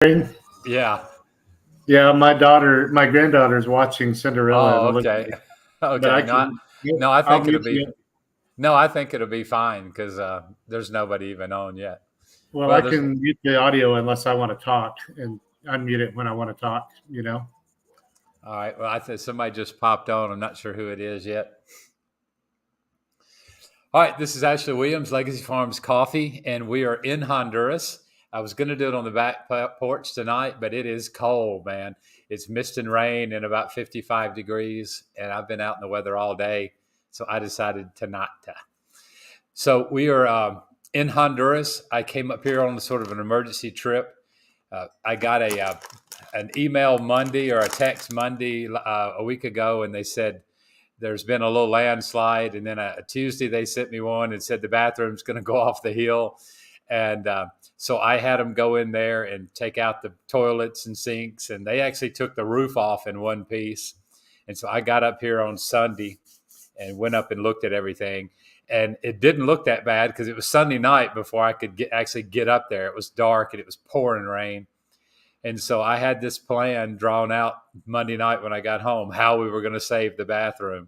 Yeah. Yeah, my granddaughter's watching Cinderella in Oh, the living okay. room, but Okay. I can, yep, No, I I'll think it'll mute be, you. no, I think it'll be fine because there's nobody even on yet. Well, Well, I there's, can mute the audio unless I want to talk and unmute it when I want to talk. all right. Well, I think somebody just popped on. I'm not sure who it is yet. All right. This is Ashley Williams, Legacy Farms Coffee, and we are in Honduras. I was going to do it on the back porch tonight, but it is cold, man. It's mist and rain and about 55 degrees, and I've been out in the weather all day. So I decided to not. So we are in Honduras. I came up here on sort of an emergency trip. I got an email Monday or a text Monday a week ago, and they said there's been a little landslide. And then a Tuesday they sent me one and said the bathroom's going to go off the hill. And so I had them go in there and take out the toilets and sinks, and they actually took the roof off in one piece. And so I got up here on Sunday and went up and looked at everything. And it didn't look that bad because it was Sunday night before I could actually get up there. It was dark and it was pouring rain. And so I had this plan drawn out Monday night when I got home, how we were going to save the bathroom.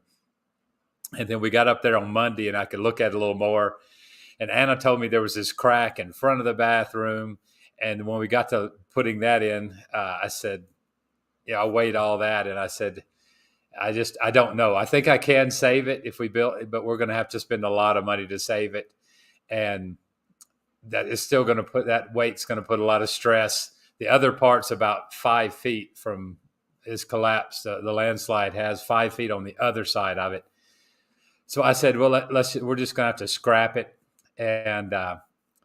And then we got up there on Monday and I could look at it a little more. And Anna told me there was this crack in front of the bathroom. And when we got to putting that in, I said, I weighed all that. And I said, I don't know. I think I can save it if we build it, but we're going to have to spend a lot of money to save it. And that is still going to that weight's going to put a lot of stress. The other part's about 5 feet from is collapsed. The landslide has 5 feet on the other side of it. So I said, well, we're just going to have to scrap it. And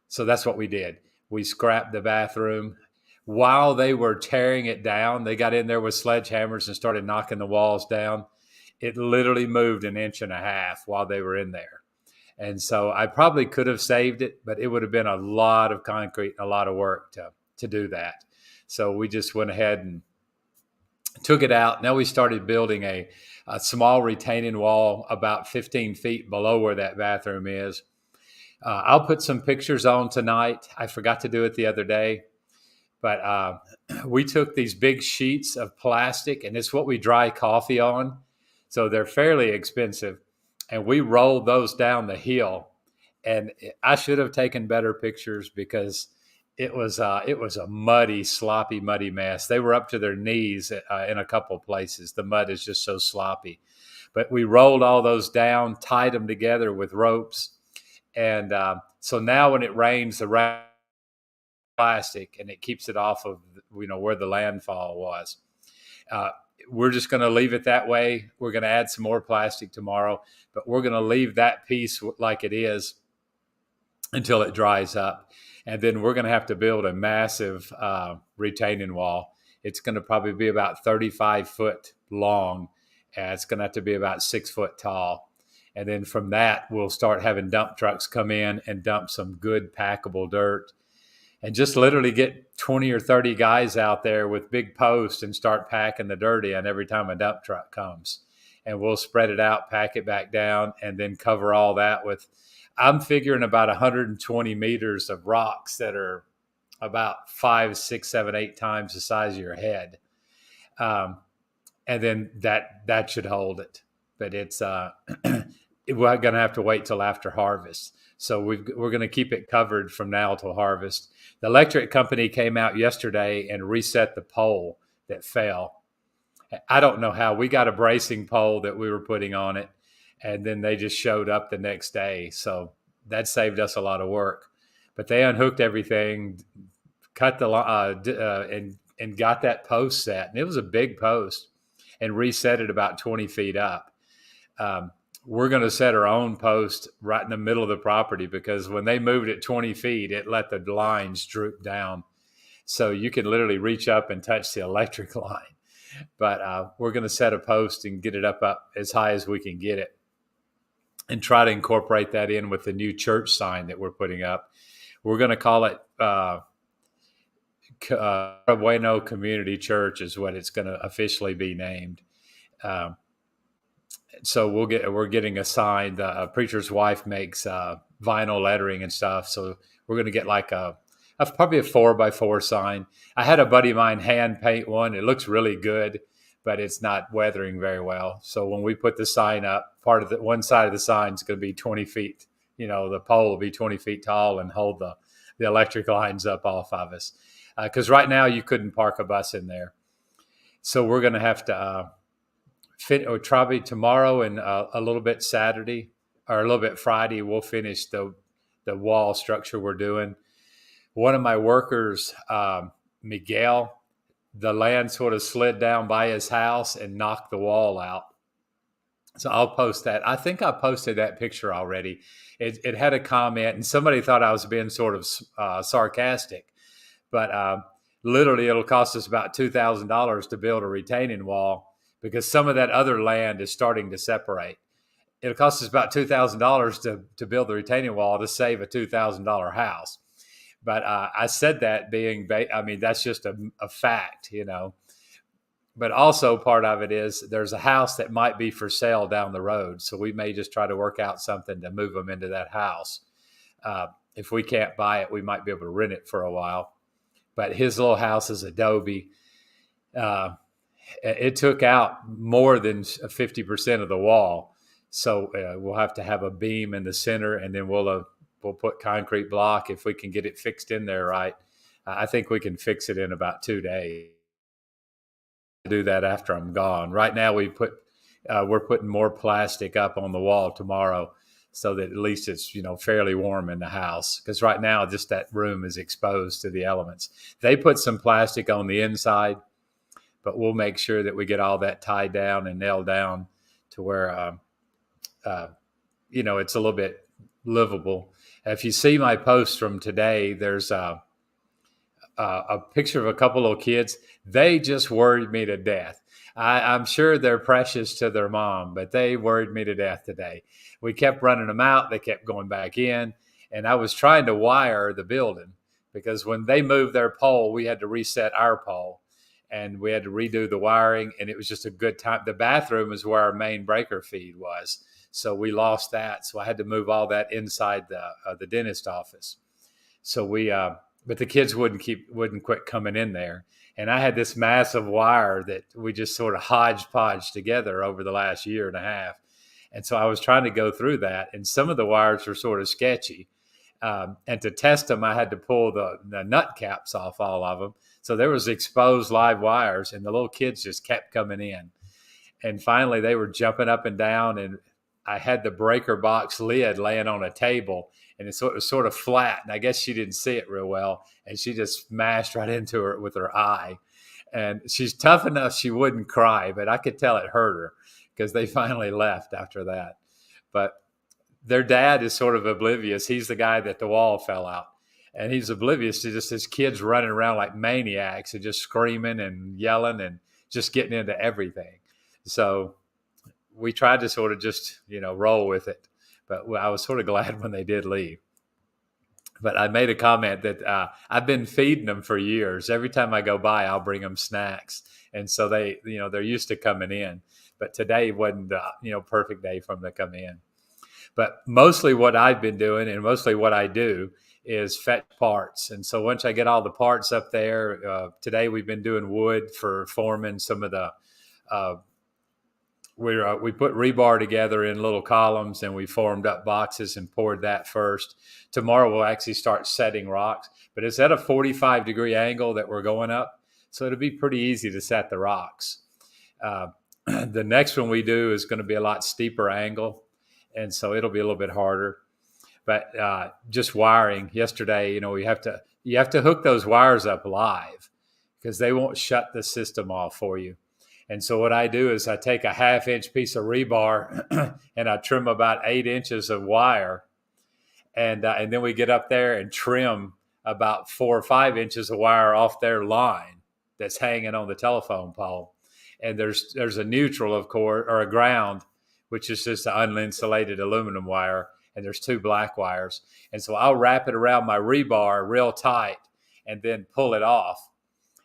so that's what we did. We scrapped the bathroom. While they were tearing it down, they got in there with sledgehammers and started knocking the walls down. It literally moved an inch and a half while they were in there. And so I probably could have saved it, but it would have been a lot of concrete, a lot of work to do that. So we just went ahead and took it out. Now we started building a small retaining wall about 15 feet below where that bathroom is. I'll put some pictures on tonight. I forgot to do it the other day. But we took these big sheets of plastic, and it's what we dry coffee on. So they're fairly expensive. And we rolled those down the hill. And I should have taken better pictures because it was a muddy, sloppy, muddy mess. They were up to their knees in a couple of places. The mud is just so sloppy. But we rolled all those down, tied them together with ropes. And so now when it rains, the rain plastic and it keeps it off of where the landfall was. Uh, we're just going to leave it that way. We're going to add some more plastic tomorrow, but we're going to leave that piece like it is until it dries up. And then we're going to have to build a massive retaining wall. It's going to probably be about 35 foot long, and it's going to have to be about 6 foot tall. And then from that, we'll start having dump trucks come in and dump some good packable dirt and just literally get 20 or 30 guys out there with big posts and start packing the dirt in every time a dump truck comes. And we'll spread it out, pack it back down, and then cover all that with, I'm figuring about 120 meters of rocks that are about 5, 6, 7, 8 times the size of your head. And then that should hold it. But it's we're going to have to wait till after harvest. So we're going to keep it covered from now till harvest. The electric company came out yesterday and reset the pole that fell. I don't know how. We got a bracing pole that we were putting on it, and then they just showed up the next day. So that saved us a lot of work. But they unhooked everything, cut the and got that post set, and it was a big post, and reset it about 20 feet up. We're going to set our own post right in the middle of the property because when they moved it 20 feet, it let the lines droop down. So you can literally reach up and touch the electric line. But we're going to set a post and get it up as high as we can get it and try to incorporate that in with the new church sign that we're putting up. We're going to call it Bueno Community Church is what it's going to officially be named. So we're getting a sign. The preacher's wife makes vinyl lettering and stuff. So we're going to get like a probably a 4x4 sign. I had a buddy of mine hand paint one. It looks really good, but it's not weathering very well. So when we put the sign up, part of the one side of the sign is going to be 20 feet. The pole will be 20 feet tall and hold the electric lines up off of us. Because right now you couldn't park a bus in there. So we're going to have to fit, or probably tomorrow and a little bit Saturday or a little bit Friday, we'll finish the wall structure we're doing. One of my workers, Miguel, the land sort of slid down by his house and knocked the wall out. So I'll post that. I think I posted that picture already. It had a comment, and somebody thought I was being sort of sarcastic, but literally it'll cost us about $2,000 to build a retaining wall because some of that other land is starting to separate. It'll cost us about $2,000 to build the retaining wall to save a $2,000 house. But I said that that's just a fact, But also part of it is there's a house that might be for sale down the road. So we may just try to work out something to move them into that house. If we can't buy it, we might be able to rent it for a while. But his little house is adobe. It took out more than 50% of the wall. So we'll have to have a beam in the center, and then we'll put concrete block if we can get it fixed in there right. I think we can fix it in about 2 days. Do that after I'm gone. Right now we're putting more plastic up on the wall tomorrow so that at least it's fairly warm in the house, because right now just that room is exposed to the elements. They put some plastic on the inside, but we'll make sure that we get all that tied down and nailed down to where it's a little bit livable. If you see my post from today, there's a picture of a couple of kids. They just worried me to death. I'm sure they're precious to their mom, but they worried me to death today. We kept running them out. They kept going back in. And I was trying to wire the building because when they moved their pole, we had to reset our pole and we had to redo the wiring. And it was just a good time. The bathroom is where our main breaker feed was. So we lost that. So I had to move all that inside the dentist office. So but the kids wouldn't quit coming in there. And I had this massive wire that we just sort of hodgepodge together over the last year and a half. And so I was trying to go through that, and some of the wires were sort of sketchy. And to test them, I had to pull the nut caps off all of them. So there was exposed live wires, and the little kids just kept coming in. And finally, they were jumping up and down, and I had the breaker box lid laying on a table, and it was sort of flat. And I guess she didn't see it real well, and she just smashed right into it with her eye. And she's tough enough she wouldn't cry, but I could tell it hurt her because they finally left after that. But their dad is sort of oblivious. He's the guy that the wall fell out. And he's oblivious to just his kids running around like maniacs and just screaming and yelling and just getting into everything. So we tried to sort of just, roll with it. But I was sort of glad when they did leave. But I made a comment that I've been feeding them for years. Every time I go by, I'll bring them snacks. And so they're used to coming in. But today wasn't the, perfect day for them to come in. But mostly what I've been doing and mostly what I do is fetch parts. And so once I get all the parts up there, today we've been doing wood for forming some of the we put rebar together in little columns and we formed up boxes and poured that first. Tomorrow we'll actually start setting rocks, but it's at a 45-degree angle that we're going up. So it'll be pretty easy to set the rocks. The next one we do is going to be a lot steeper angle. And so it'll be a little bit harder, but just wiring yesterday, you have to hook those wires up live because they won't shut the system off for you. And so what I do is I take a 1/2-inch piece of rebar and I trim about 8 inches of wire. And then we get up there and trim about 4 or 5 inches of wire off their line that's hanging on the telephone pole. And there's a neutral, of course, or a ground, which is just an uninsulated aluminum wire. And there's 2 black wires. And so I'll wrap it around my rebar real tight and then pull it off.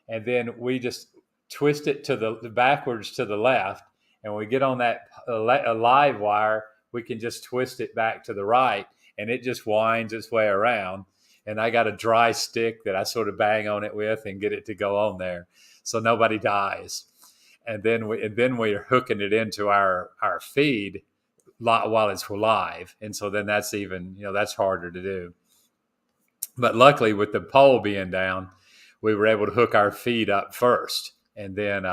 And then we just twist it to the backwards to the left. And when we get on that live wire, we can just twist it back to the right and it just winds its way around. and I got a dry stick that I sort of bang on it with and get it to go on there, so nobody dies. And then we're hooking it into our feed while it's live, and so then that's even that's harder to do. But luckily, with the pole being down, we were able to hook our feed up first, and then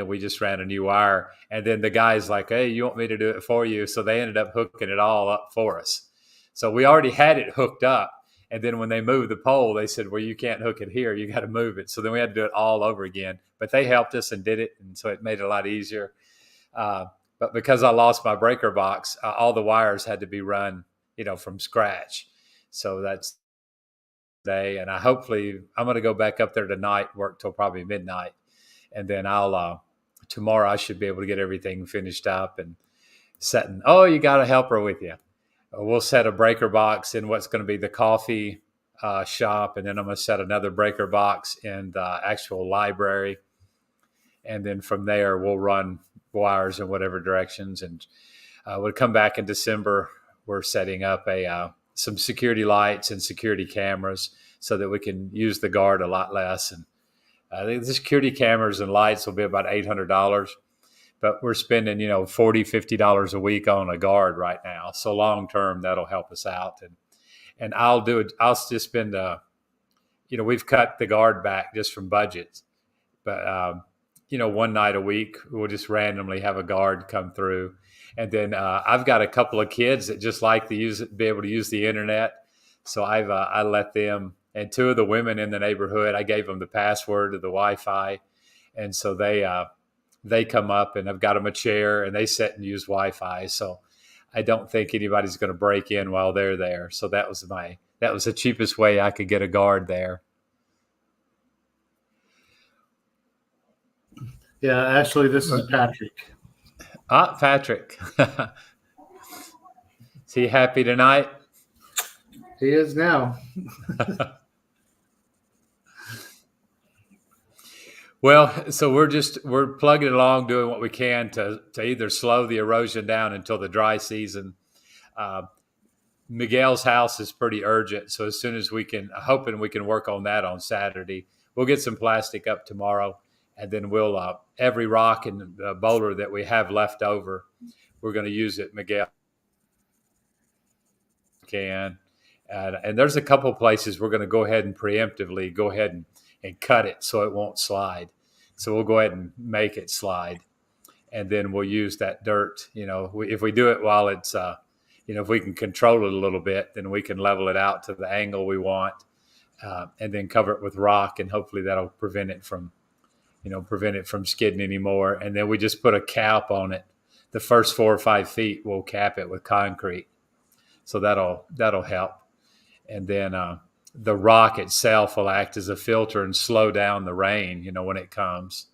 we just ran a new wire. And then the guy's like, "Hey, you want me to do it for you?" So they ended up hooking it all up for us. So we already had it hooked up. And then when they moved the pole, they said, "Well, you can't hook it here. You got to move it." So then we had to do it all over again. But they helped us and did it, and so it made it a lot easier. Uh, but because I lost my breaker box, all the wires had to be run, from scratch. So that's day, and I'm going to go back up there tonight, work till probably midnight, and then I'll tomorrow I should be able to get everything finished up and setting. Oh, you got a helper with you. We'll set a breaker box in what's going to be the coffee shop, and then I'm going to set another breaker box in the actual library, and then from there we'll run wires in whatever directions. And we'll come back in December. We're setting up some security lights and security cameras so that we can use the guard a lot less. And I think the security cameras and lights will be about $800, but we're spending, $40-50 a week on a guard right now. So long term, that'll help us out. And I'll do it. I'll just spend, we've cut the guard back just from budgets, but, one night a week, we'll just randomly have a guard come through. And then I've got a couple of kids that just like to be able to use the internet. So I let them, and two of the women in the neighborhood, I gave them the password to the Wi-Fi. And so they come up, and I've got them a chair, and they sit and use Wi-Fi. So I don't think anybody's going to break in while they're there. So that was the cheapest way I could get a guard there. Yeah, actually, this is Patrick. Patrick. Is he happy tonight? He is now. Well, so we're plugging along, doing what we can to either slow the erosion down until the dry season. Miguel's house is pretty urgent, so as soon as hoping we can work on that on Saturday. We'll get some plastic up tomorrow, and then we'll every rock and boulder that we have left over, we're going to use it. Miguel can, and there's a couple places we're going to go ahead and preemptively go ahead and cut it so it won't slide. So we'll go ahead and make it slide, and then we'll use that dirt. If we do it while it's, if we can control it a little bit, then we can level it out to the angle we want, and then cover it with rock, and hopefully that'll prevent it from skidding anymore. And then we just put a cap on it. The first 4 or 5 feet, we'll cap it with concrete. So that'll help. And then the rock itself will act as a filter and slow down the rain, when it comes.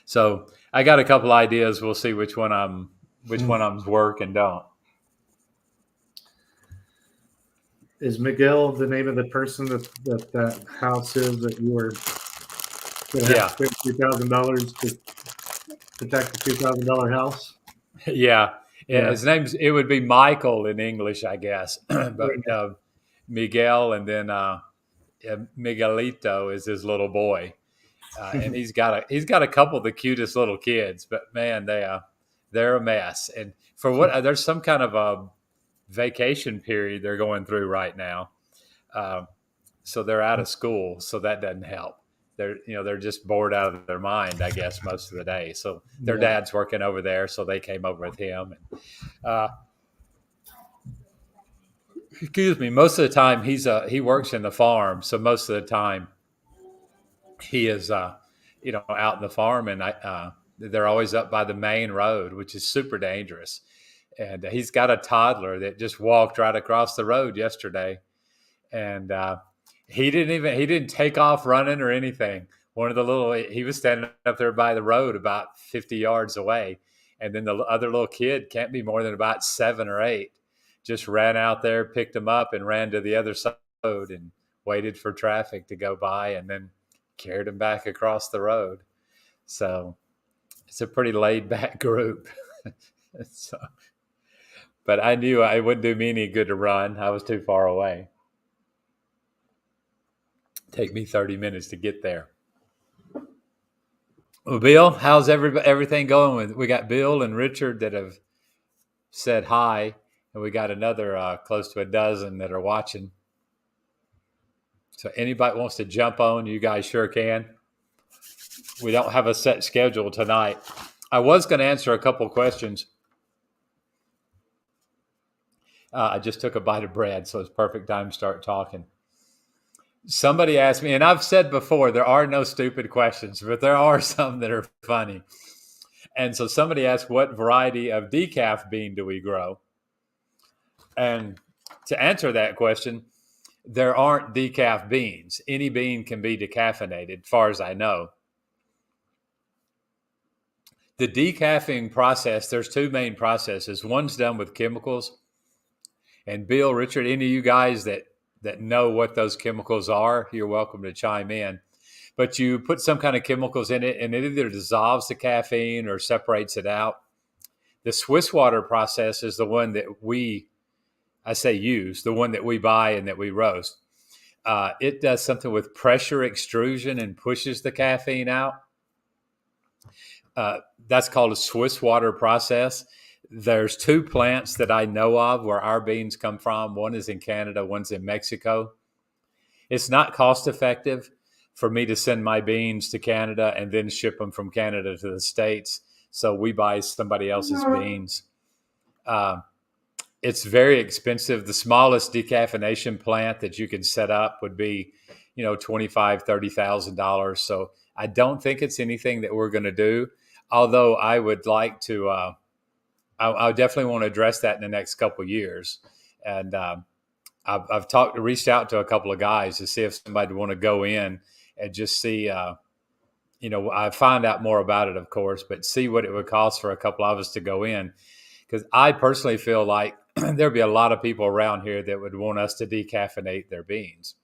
So I got a couple ideas. We'll see which one I'm work and don't. Is Miguel the name of the person that house is that you were going to have to spend $2,000 to protect the $2,000 house? Yeah. His it would be Michael in English, I guess, but Miguel, and then Miguelito is his little boy, and he's got a couple of the cutest little kids, but man, they're a mess. And for what there's some kind of a vacation period they're going through right now, so they're out of school, so that doesn't help. They're just bored out of their mind, I guess, most of the day. So their dad's working over there, so they came over with him. And, excuse me. Most of the time, he works in the farm, so most of the time he is out in the farm, and they're always up by the main road, which is super dangerous. And he's got a toddler that just walked right across the road yesterday, and he didn't take off running or anything. He was standing up there by the road about 50 yards away. And then the other little kid, can't be more than about 7 or 8, just ran out there, picked him up, and ran to the other side of the road and waited for traffic to go by, and then carried him back across the road. So it's a pretty laid back group. But I knew it wouldn't do me any good to run. I was too far away. Take me 30 minutes to get there. Well, Bill, how's everything going with? We got Bill and Richard that have said hi, and we got another close to a dozen that are watching. So anybody wants to jump on, you guys sure can. We don't have a set schedule tonight. I was going to answer a couple questions. I just took a bite of bread, so it's perfect time to start talking. Somebody asked me, and I've said before, there are no stupid questions, but there are some that are funny. And so somebody asked, what variety of decaf bean do we grow? And to answer that question, there aren't decaf beans. Any bean can be decaffeinated, as far as I know. The decaffeinating process, there's two main processes. One's done with chemicals. And Bill, Richard, any of you guys that know what those chemicals are, you're welcome to chime in. But you put some kind of chemicals in it, and it either dissolves the caffeine or separates it out. The Swiss water process is the one that the one that we buy and that we roast. It does something with pressure extrusion and pushes the caffeine out. That's called a Swiss water process. There's two plants that I know of where our beans come from. One is in Canada, one's in Mexico. It's not cost effective for me to send my beans to Canada and then ship them from Canada to the States. So we buy somebody else's beans. It's very expensive. The smallest decaffeination plant that you can set up would be, $25,000, $30,000. So I don't think it's anything that we're going to do. Although I would like to, I definitely want to address that in the next couple of years. And I've reached out to a couple of guys to see if somebody would want to go in and just see, I find out more about it, of course, but see what it would cost for a couple of us to go in. Because I personally feel like there'd be a lot of people around here that would want us to decaffeinate their beans.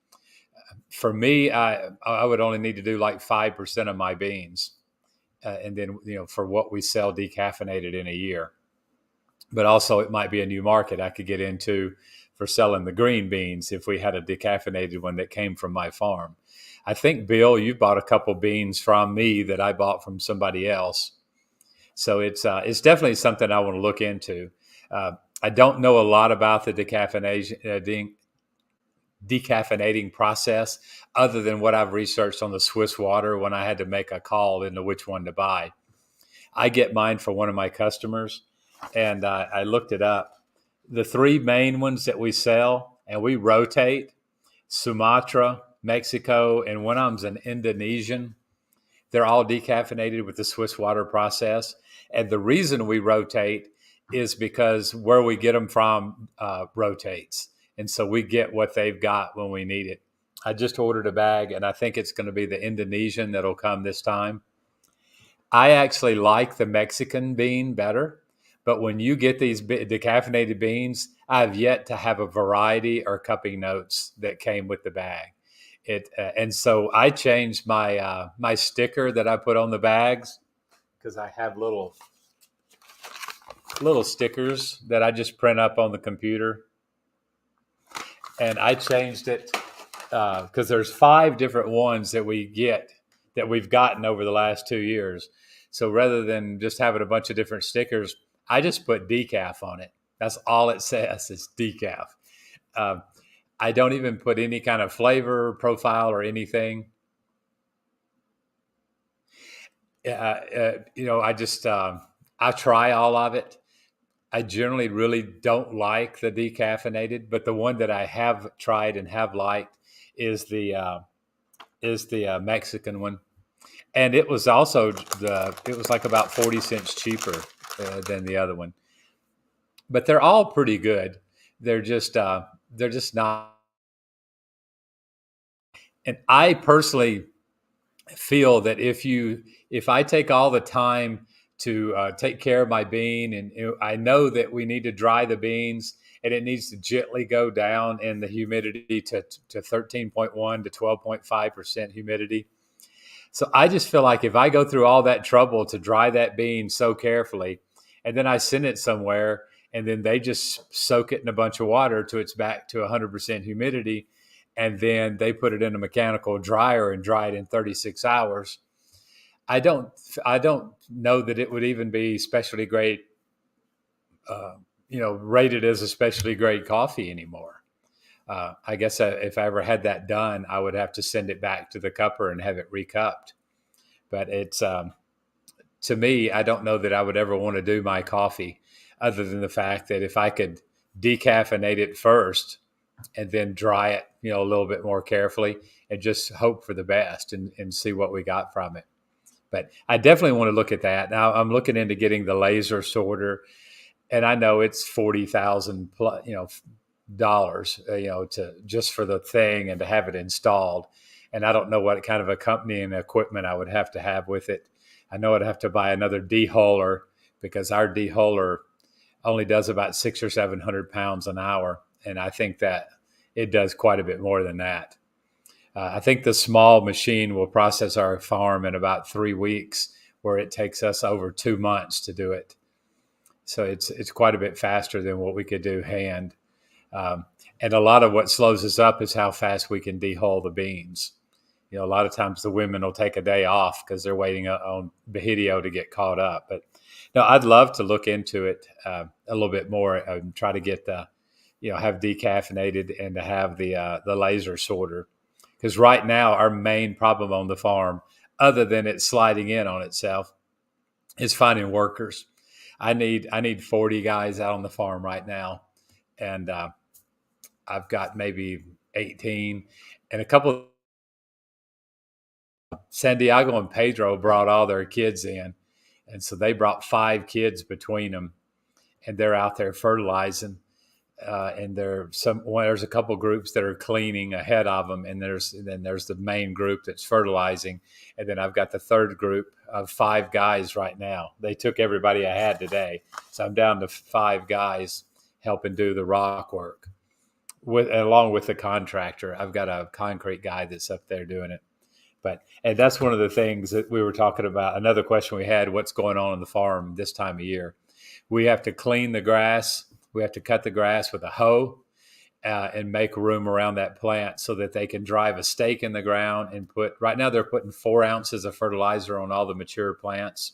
For me, I would only need to do like 5% of my beans. And then, for what we sell decaffeinated in a year. But also it might be a new market I could get into for selling the green beans if we had a decaffeinated one that came from my farm. I think, Bill, you bought a couple beans from me that I bought from somebody else. So it's definitely something I want to look into. I don't know a lot about the decaffeinating process other than what I've researched on the Swiss water when I had to make a call into which one to buy. I get mine for one of my customers, and I looked it up. The three main ones that we sell, and we rotate, Sumatra, Mexico, and one of them's an Indonesian. They're all decaffeinated with the Swiss water process. And the reason we rotate is because where we get them from rotates. And so we get what they've got when we need it. I just ordered a bag, and I think it's going to be the Indonesian that'll come this time. I actually like the Mexican bean better. But when you get these decaffeinated beans, I've yet to have a variety or cupping notes that came with the bag. And so I changed my my sticker that I put on the bags because I have little stickers that I just print up on the computer. And I changed it because there's 5 different ones that we've gotten over the last 2 years. So rather than just having a bunch of different stickers, I just put decaf on it. That's all it says is decaf. I don't even put any kind of flavor profile or anything. I try all of it. I generally really don't like the decaffeinated, but the one that I have tried and have liked is the Mexican one. And it was also it was like about 40 cents cheaper than the other one. But they're all pretty good. They're just not. And I personally feel that if I take all the time to take care of my bean, and I know that we need to dry the beans, and it needs to gently go down in the humidity to 13.1 to 12.5% humidity. So I just feel like if I go through all that trouble to dry that bean so carefully, and then I send it somewhere, and then they just soak it in a bunch of water till it's back to 100% humidity, and then they put it in a mechanical dryer and dry it in 36 hours. I don't know that it would even be specialty grade, rated as a specialty grade coffee anymore. I guess if I ever had that done, I would have to send it back to the cupper and have it recupped. But it's to me, I don't know that I would ever want to do my coffee, other than the fact that if I could decaffeinate it first and then dry it, a little bit more carefully, and just hope for the best and see what we got from it. But I definitely want to look at that. Now I'm looking into getting the laser sorter, and I know it's $40,000 plus, dollars, to just for the thing and to have it installed. And I don't know what kind of accompanying equipment I would have to have with it. I know I'd have to buy another dehuller, because our dehuller only does about 600 or 700 pounds an hour. And I think that it does quite a bit more than that. I think the small machine will process our farm in about 3 weeks, where it takes us over 2 months to do it. So it's quite a bit faster than what we could do hand. And a lot of what slows us up is how fast we can dehull the beans. A lot of times the women will take a day off because they're waiting on Bahideo to get caught up. But no, I'd love to look into it a little bit more and try to get have decaffeinated and to have the laser sorter. Because right now our main problem on the farm, other than it sliding in on itself, is finding workers. I need 40 guys out on the farm right now, and I've got maybe 18, and a couple. San Diego and Pedro brought all their kids in, and so they brought 5 kids between them, and they're out there fertilizing. And there's a couple groups that are cleaning ahead of them, and there's the main group that's fertilizing, and then I've got the third group of 5 guys right now. They took everybody I had today, so I'm down to 5 guys helping do the rock work, along with the contractor. I've got a concrete guy that's up there doing it. And that's one of the things that we were talking about. Another question we had: what's going on the farm this time of year? We have to clean the grass. We have to cut the grass with a hoe and make room around that plant so that they can drive a stake in the ground and right now they're putting 4 ounces of fertilizer on all the mature plants,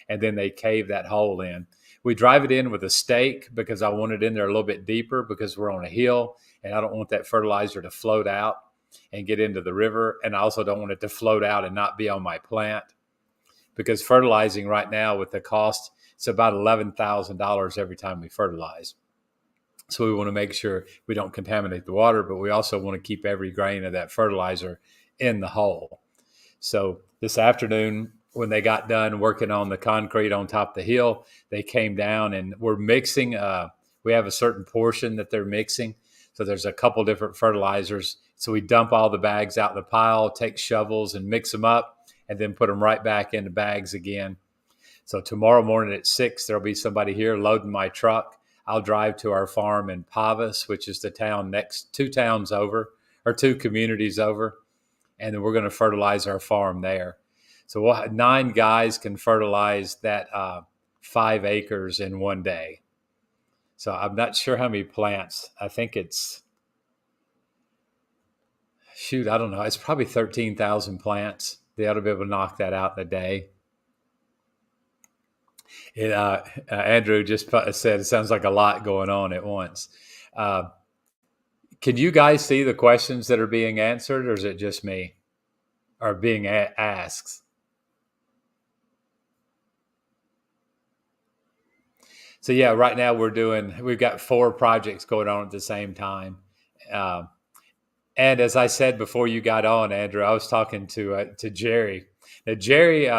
and then they cave that hole in. We drive it in with a stake because I want it in there a little bit deeper, because we're on a hill and I don't want that fertilizer to float out and get into the river. And I also don't want it to float out and not be on my plant, because fertilizing right now with the cost, it's about $11,000 every time we fertilize. So we want to make sure we don't contaminate the water, but we also want to keep every grain of that fertilizer in the hole. So this afternoon, when they got done working on the concrete on top of the hill, they came down and we're mixing. We have a certain portion that they're mixing. So there's a couple different fertilizers. So we dump all the bags out in the pile, take shovels and mix them up, and then put them right back into bags again. So tomorrow morning at 6, there'll be somebody here loading my truck. I'll drive to our farm in Pavas, which is the town next, 2 towns over, or 2 communities over, and then we're going to fertilize our farm there. So we'll have 9 guys can fertilize that 5 acres in one day. So I'm not sure how many plants. I think it's, I don't know. It's probably 13,000 plants. They ought to be able to knock that out in a day. Andrew just said it sounds like a lot going on at once. Can you guys see the questions that are being answered, or is it just me? Or being asked? So yeah, right now we've got 4 projects going on at the same time. And as I said before you got on, Andrew, I was talking to Jerry. Now, Jerry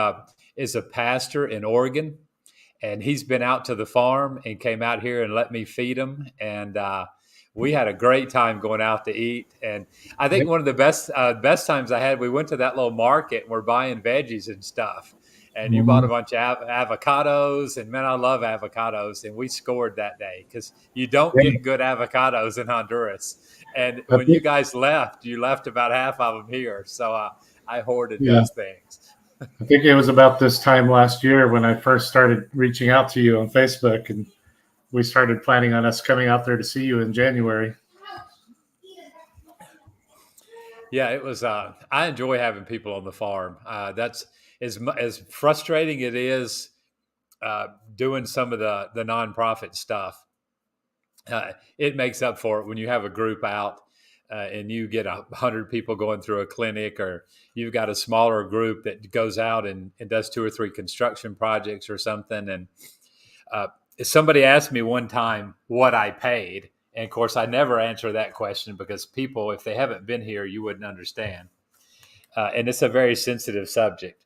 is a pastor in Oregon, and he's been out to the farm and came out here and let me feed him. And we had a great time going out to eat. And I think one of the best times I had, we went to that little market and we're buying veggies and stuff. And you bought a bunch of avocados, and man, I love avocados. And we scored that day because you don't get good avocados in Honduras. And when you guys left, you left about half of them here. So I hoarded those things. I think it was about this time last year when I first started reaching out to you on Facebook, and we started planning on us coming out there to see you in January. Yeah, it was. I enjoy having people on the farm. That's as frustrating it is doing some of the nonprofit stuff. It makes up for it when you have a group out and you get 100 people going through a clinic, or you've got a smaller group that goes out and does 2 or 3 construction projects or something. And uh, somebody asked me one time what I paid. And of course, I never answer that question because people, if they haven't been here, you wouldn't understand. And it's a very sensitive subject.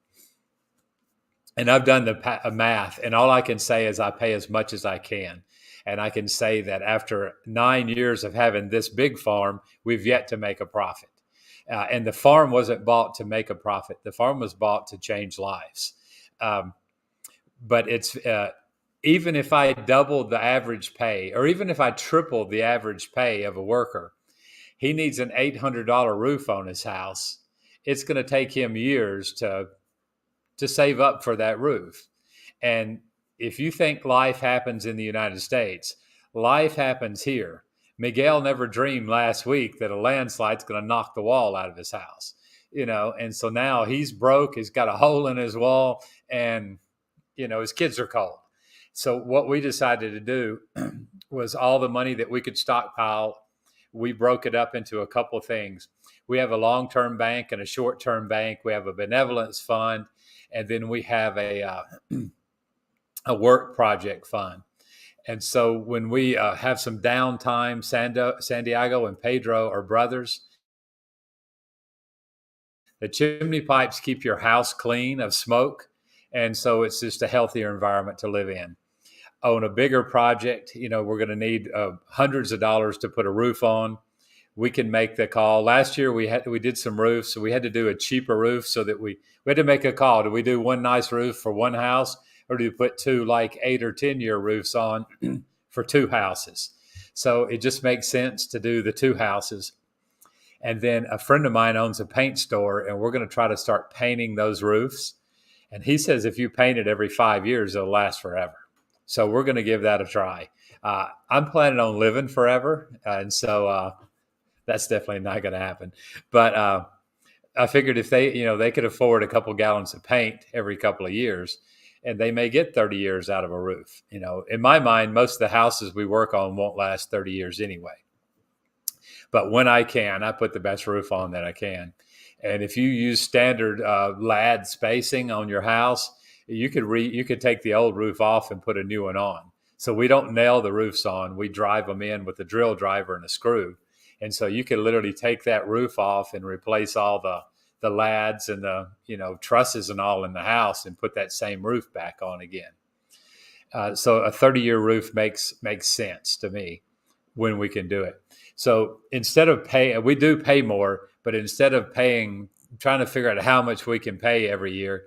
And I've done the math, and all I can say is I pay as much as I can. And I can say that after 9 years of having this big farm, we've yet to make a profit. And the farm wasn't bought to make a profit. The farm was bought to change lives. Um, but it's even if I doubled the average pay, or even if I tripled the average pay of a worker, he needs an $800 roof on his house. It's going to take him years to save up for that roof. And if you think life happens in the United States, life happens here. Miguel never dreamed last week that a landslide's going to knock the wall out of his house, and so now he's broke. He's got a hole in his wall, and his kids are cold. So what we decided to do was all the money that we could stockpile, we broke it up into a couple of things. We have a long-term bank and a short-term bank. We have a benevolence fund, and then we have a work project fund. And so when we have some downtime, San Diego and Pedro are brothers. The chimney pipes keep your house clean of smoke, and so it's just a healthier environment to live in. On a bigger project, we're going to need hundreds of dollars to put a roof on. We can make the call. Last year we did some roofs, so we had to do a cheaper roof so that we had to make a call. Do we do one nice roof for one house, or do we put two like 8 or 10-year roofs on for 2 houses? So it just makes sense to do the 2 houses. And then a friend of mine owns a paint store, and we're going to try to start painting those roofs. And he says if you paint it every 5 years, it'll last forever. So we're going to give that a try. I'm planning on living forever, and so that's definitely not going to happen. But I figured if they could afford a couple gallons of paint every couple of years, and they may get 30 years out of a roof. In my mind, most of the houses we work on won't last 30 years anyway. But when I can, I put the best roof on that I can. And if you use standard lad spacing on your house, you could take the old roof off and put a new one on. So we don't nail the roofs on. We drive them in with a drill driver and a screw. And so you could literally take that roof off and replace all the lads and the trusses and all in the house and put that same roof back on again. So a 30-year roof makes sense to me when we can do it. So instead of we do pay more, but instead of trying to figure out how much we can pay every year,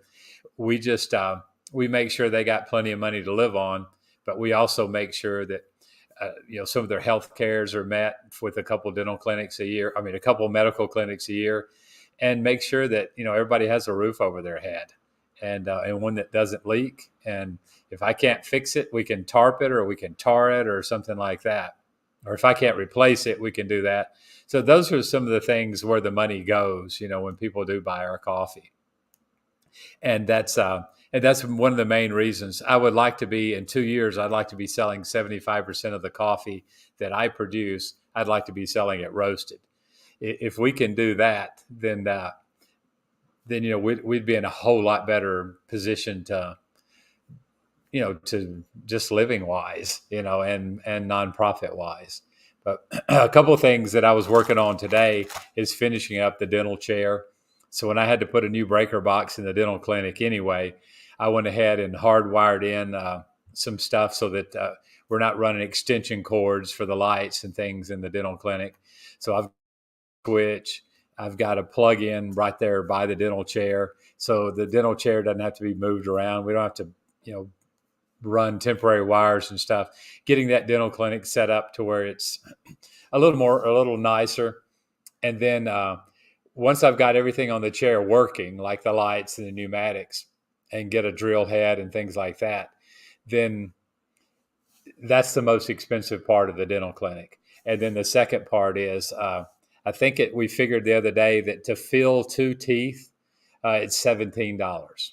we just we make sure they got plenty of money to live on, but we also make sure that some of their health cares are met with a couple of dental clinics a year. I mean, a couple of medical clinics a year, and make sure that everybody has a roof over their head and one that doesn't leak. And if I can't fix it, we can tarp it or we can tar it or something like that. Or if I can't replace it, we can do that. So those are some of the things where the money goes, when people do buy our coffee. And that's one of the main reasons. I would like to be, in 2 years, I'd like to be selling 75% of the coffee that I produce. I'd like to be selling it roasted. If we can do that, then we'd be in a whole lot better position to just living wise, and nonprofit wise. But a couple of things that I was working on today is finishing up the dental chair. So when I had to put a new breaker box in the dental clinic anyway, I went ahead and hardwired in some stuff so that we're not running extension cords for the lights and things in the dental clinic. So I've got a plug in right there by the dental chair. So the dental chair doesn't have to be moved around. We don't have to, run temporary wires and stuff. Getting that dental clinic set up to where it's a little nicer. And then once I've got everything on the chair working, like the lights and the pneumatics, and get a drill head and things like that, then that's the most expensive part of the dental clinic. And then the second part is I think we figured the other day that to fill 2 teeth, it's $17.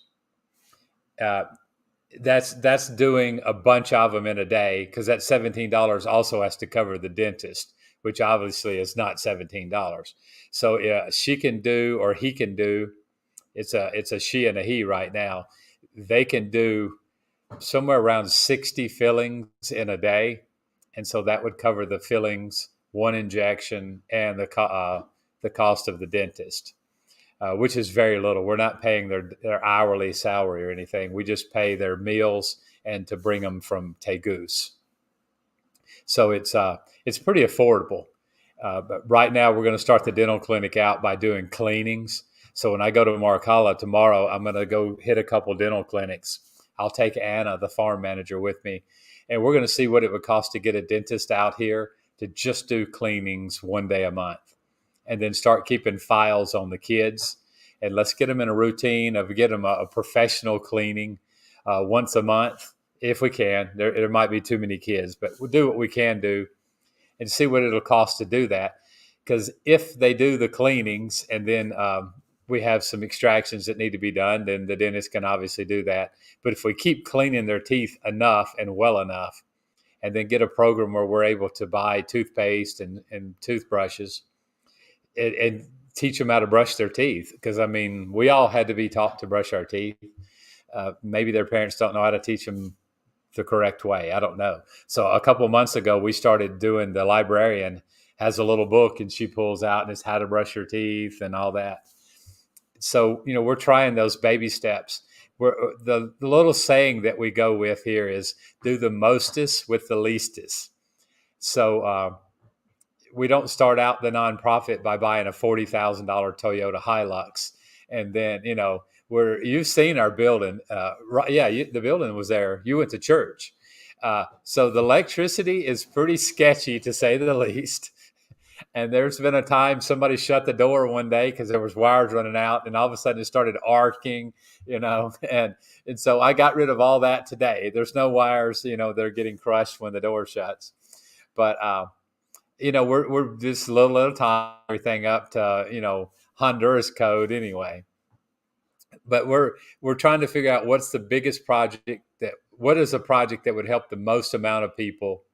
That's doing a bunch of them in a day, because that $17 also has to cover the dentist, which obviously is not $17. So she can do, or he can do. It's a she and a he right now. They can do somewhere around 60 fillings in a day, and so that would cover the fillings, one injection, and the cost of the dentist. Which is very little. We're not paying their hourly salary or anything. We just pay their meals and to bring them from Tegus. So it's pretty affordable. But right now we're going to start the dental clinic out by doing cleanings. So when I go to Marcala tomorrow, I'm going to go hit a couple dental clinics. I'll take Anna, the farm manager, with me, and we're going to see what it would cost to get a dentist out here to just do cleanings one day a month, and then start keeping files on the kids. And let's get them in a routine of get them a professional cleaning once a month, if we can. There might be too many kids, but we'll do what we can do and see what it'll cost to do that. Because if they do the cleanings and then we have some extractions that need to be done, then the dentist can obviously do that. But if we keep cleaning their teeth enough and well enough, and then get a program where we're able to buy toothpaste and toothbrushes, and teach them how to brush their teeth. Because, I mean, we all had to be taught to brush our teeth. Maybe their parents don't know how to teach them the correct way. I don't know. So a couple of months ago, we started doing, the librarian has a little book, and she pulls out, and it's how to brush your teeth and all that. So, we're trying those baby steps. The little saying that we go with here is do the mostest with the leastest. So, we don't start out the nonprofit by buying a $40,000 Toyota Hilux. And then, you've seen our building. The building was there. You went to church. So the electricity is pretty sketchy, to say the least. And there's been a time somebody shut the door one day because there was wires running out, and all of a sudden it started arcing, and so I got rid of all that today. There's no wires, they're getting crushed when the door shuts. But, we're just a little time everything up to, Honduras code anyway. But we're trying to figure out what's the biggest project what is a project that would help the most amount of people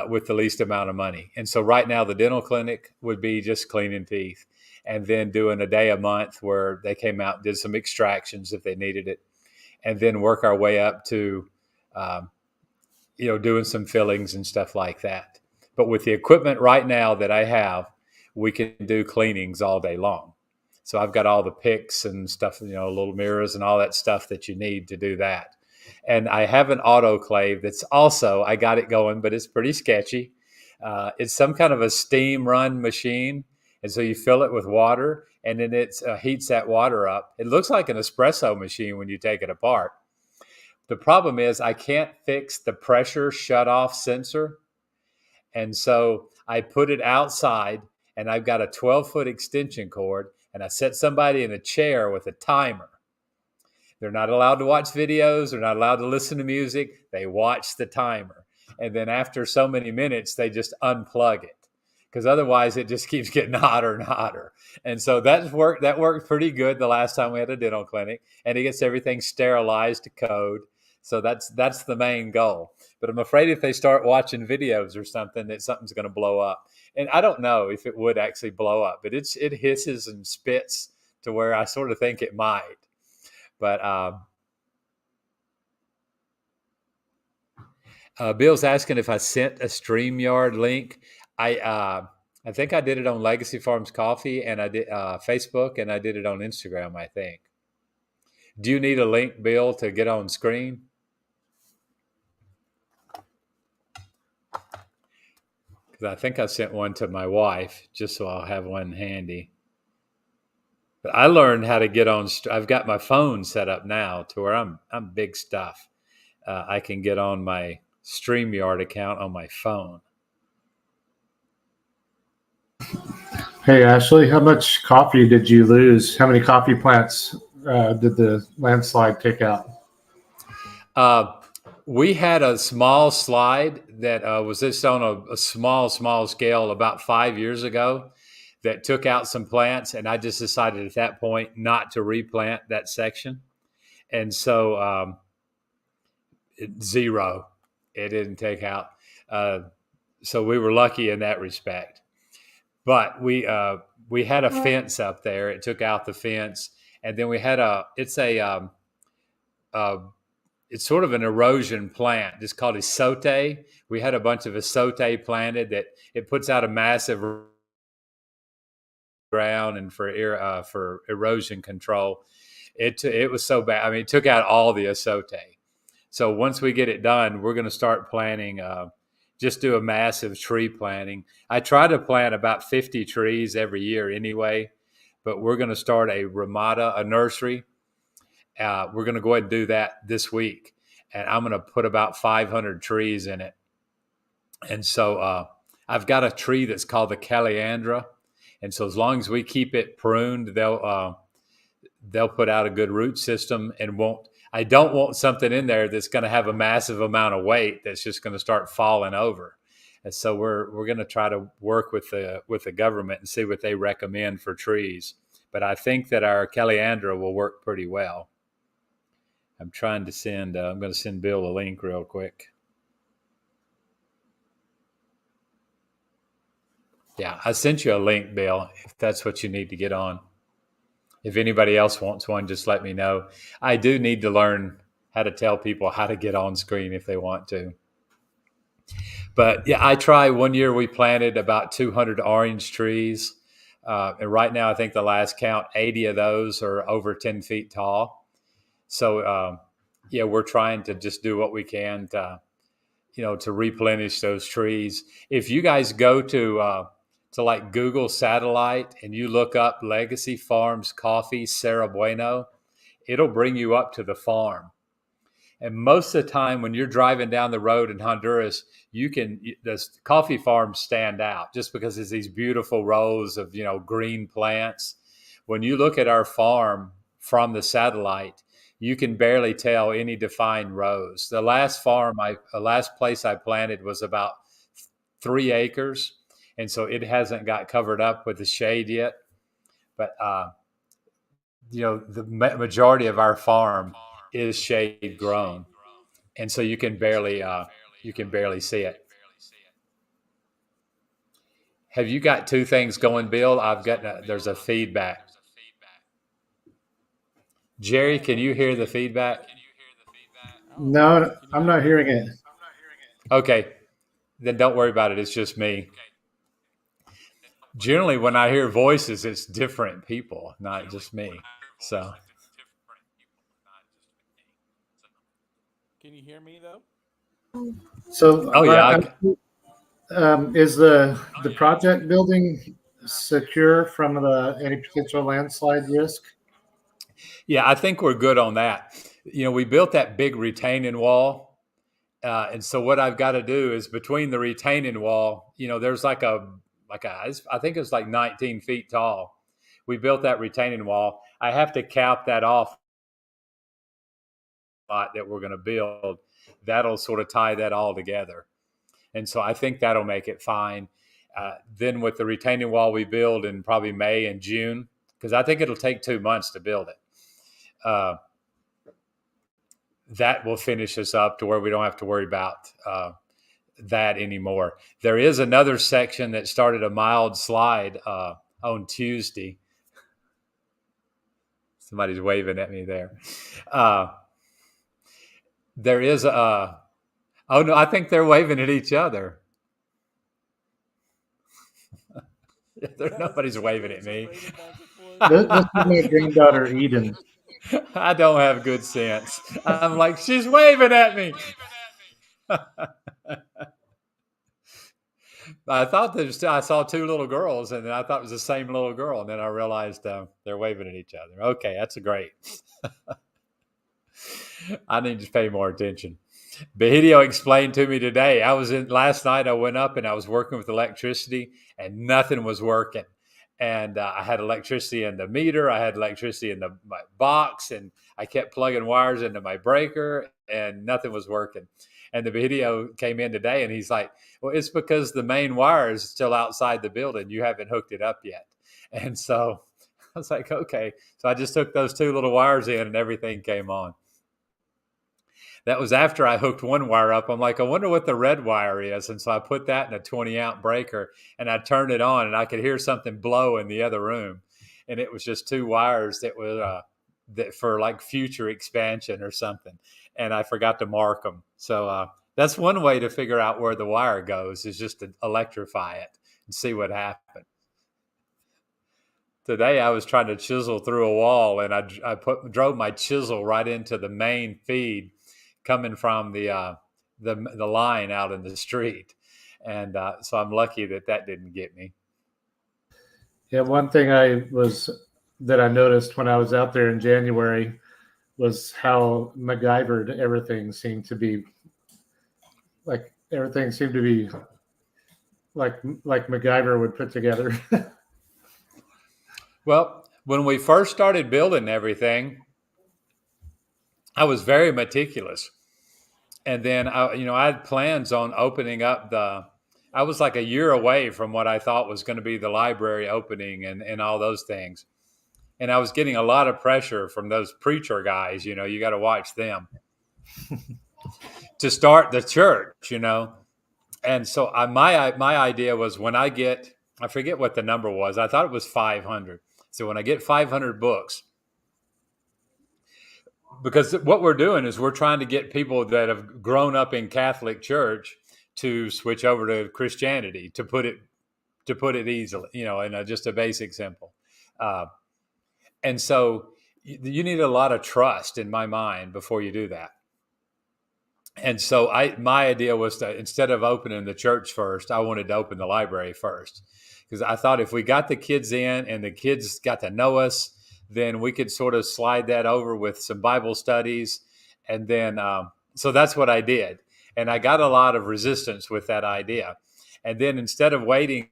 with the least amount of money. And so right now the dental clinic would be just cleaning teeth, and then doing a day a month where they came out and did some extractions if they needed it, and then work our way up to, doing some fillings and stuff like that. But with the equipment right now that I have, we can do cleanings all day long. So I've got all the picks and stuff, little mirrors and all that stuff that you need to do that. And I have an autoclave that's also, I got it going, but it's pretty sketchy. It's some kind of a steam run machine. And so you fill it with water, and then it heats that water up. It looks like an espresso machine when you take it apart. The problem is I can't fix the pressure shutoff sensor. And so I put it outside, and I've got a 12-foot extension cord, and I set somebody in a chair with a timer. They're not allowed to watch videos. They're not allowed to listen to music. They watch the timer. And then after so many minutes, they just unplug it, because otherwise it just keeps getting hotter and hotter. And so that worked pretty good the last time we had a dental clinic, and it gets everything sterilized to code. So that's the main goal. But I'm afraid if they start watching videos or something, that something's going to blow up. And I don't know if it would actually blow up, but it hisses and spits to where I sort of think it might. But Bill's asking if I sent a StreamYard link. I think I did it on Legacy Farms Coffee, and I did Facebook, and I did it on Instagram, I think. Do you need a link, Bill, to get on screen? Because I think I sent one to my wife, just so I'll have one handy. But I learned how to get on. I've got my phone set up now to where I'm big stuff. I can get on my StreamYard account on my phone. Hey, Ashley, how much coffee did you lose? How many coffee plants did the landslide take out? We had a small slide that was just on a small scale about 5 years ago that took out some plants, and I just decided at that point not to replant that section. And so zero, it didn't take out. So we were lucky in that respect. But we had a fence up there. It took out the fence, and then we had uh, it's sort of an erosion plant. It's called isote. We had a bunch of isote planted that it puts out a massive ground and for erosion control. It was so bad. I mean, it took out all the isote. So once we get it done, we're going to start planting. Just do a massive tree planting. I try to plant about 50 trees every year anyway, but we're going to start a ramada, a nursery. We're going to go ahead and do that this week, and I'm going to put about 500 trees in it. And so I've got a tree that's called the Caliandra, and so as long as we keep it pruned, they'll put out a good root system and won't. I don't want something in there that's going to have a massive amount of weight that's just going to start falling over. And so we're going to try to work with the government and see what they recommend for trees. But I think that our Caliandra will work pretty well. I'm trying to send. I'm going to send Bill a link real quick. Yeah, I sent you a link, Bill, if that's what you need to get on. If anybody else wants one, just let me know. I do need to learn how to tell people how to get on screen if they want to. But yeah, I try. One year we planted about 200 orange trees. And right now, I think the last count, 80 of those are over 10 feet tall. So, yeah, we're trying to just do what we can to replenish those trees. If you guys go to like Google Satellite and you look up Legacy Farms Coffee Cerro Bueno, it'll bring you up to the farm. And most of the time when you're driving down the road in Honduras, the coffee farms stand out just because it's these beautiful rows of, green plants. When you look at our farm from the satellite, you can barely tell any defined rows. The last place I planted was about 3 acres. And so it hasn't got covered up with the shade yet. But, the majority of our farm is shade grown. And so you can barely see it. Have you got two things going, Bill? There's a feedback. Jerry, can you hear the feedback? No, I'm not hearing it. Okay, then don't worry about it. It's just me. Generally, when I hear voices, it's different people, not just me. So, can you hear me though? So, oh yeah, is the project building secure from any potential landslide risk? Yeah, I think we're good on that. We built that big retaining wall. And so what I've got to do is between the retaining wall, there's I think it's like 19 feet tall. We built that retaining wall. I have to cap that off that we're going to build. That'll sort of tie that all together. And so I think that'll make it fine. Then with the retaining wall we build in probably May and June, because I think it'll take 2 months to build it. That will finish us up to where we don't have to worry about that anymore. There is another section that started a mild slide on Tuesday. Somebody's waving at me there. There is oh no, I think they're waving at each other. Nobody's waving at me. This is my granddaughter Eden. I don't have good sense. I'm like, she's waving at me. I thought I saw 2 little girls, and then I thought it was the same little girl, and then I realized they're waving at each other. Okay, that's great. I need to pay more attention. Bahidio explained to me today. Last night. I went up and I was working with electricity, and nothing was working. And I had electricity in the meter. I had electricity in my box, and I kept plugging wires into my breaker, and nothing was working. And the video came in today, and he's like, "Well, it's because the main wire is still outside the building. You haven't hooked it up yet." And so I was like, "Okay." So I just took those two little wires in, and everything came on. That was after I hooked one wire up. I'm like, I wonder what the red wire is. And so I put that in a 20-amp breaker, and I turned it on, and I could hear something blow in the other room. And it was just two wires that were that for like future expansion or something. And I forgot to mark them. So that's one way to figure out where the wire goes, is just to electrify it and see what happens. Today I was trying to chisel through a wall, and I drove my chisel right into the main feed coming from the line out in the street, and so I'm lucky that didn't get me. Yeah, one thing that I noticed when I was out there in January was how MacGyvered everything seemed to be. Like everything seemed to be like MacGyver would put together. Well, when we first started building everything, I was very meticulous. And then I had plans on opening up I was like a year away from what I thought was going to be the library opening and all those things. And I was getting a lot of pressure from those preacher guys, you got to watch them to start the church, And so my idea was, when I forget what the number was. I thought it was 500. So when I get 500 books, because what we're doing is we're trying to get people that have grown up in Catholic Church to switch over to Christianity, to put it easily, in just a basic simple. And so you need a lot of trust, in my mind, before you do that. And so my idea was to, instead of opening the church first, I wanted to open the library first, because I thought if we got the kids in and the kids got to know us, then we could sort of slide that over with some Bible studies. And then, so that's what I did. And I got a lot of resistance with that idea. And then, instead of waiting,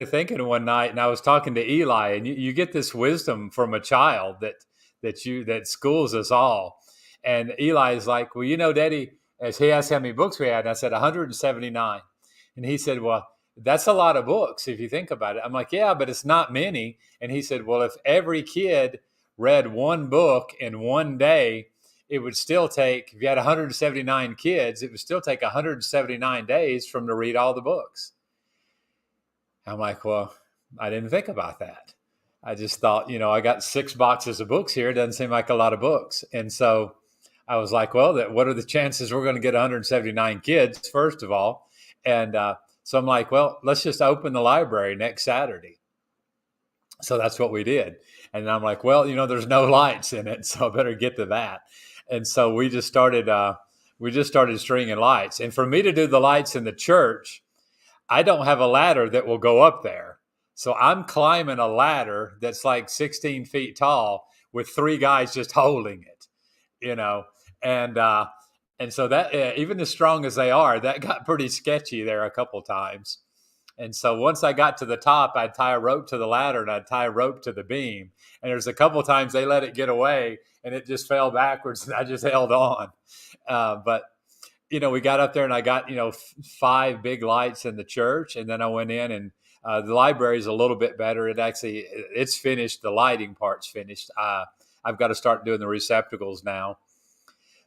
thinking one night, and I was talking to Eli, and you get this wisdom from a child that schools us all. And Eli's like, "Well, Daddy," as he asked how many books we had, and I said 179. And he said, "Well, that's a lot of books if you think about it." I'm like, "Yeah, but it's not many." And he said, "Well, if every kid read one book in one day, it would still take, if you had 179 kids, it would still take 179 days for them to read all the books." I'm like, "Well, I didn't think about that. I just thought, I got 6 boxes of books here. It doesn't seem like a lot of books." And so I was like, "Well, what are the chances we're going to get 179 kids, first of all?" And so I'm like, "Well, let's just open the library next Saturday." So that's what we did. And I'm like, "Well, there's no lights in it, so I better get to that." And so we just started stringing lights. And for me to do the lights in the church, I don't have a ladder that will go up there. So I'm climbing a ladder that's like 16 feet tall with 3 guys just holding it, and so that, even as strong as they are, that got pretty sketchy there a couple times. And so once I got to the top, I'd tie a rope to the ladder and I'd tie a rope to the beam. And there's a couple times they let it get away and it just fell backwards, and I just held on. But we got up there, and I got 5 big lights in the church, and then I went in, and the library is a little bit better. It's finished. The lighting part's finished. I've got to start doing the receptacles now.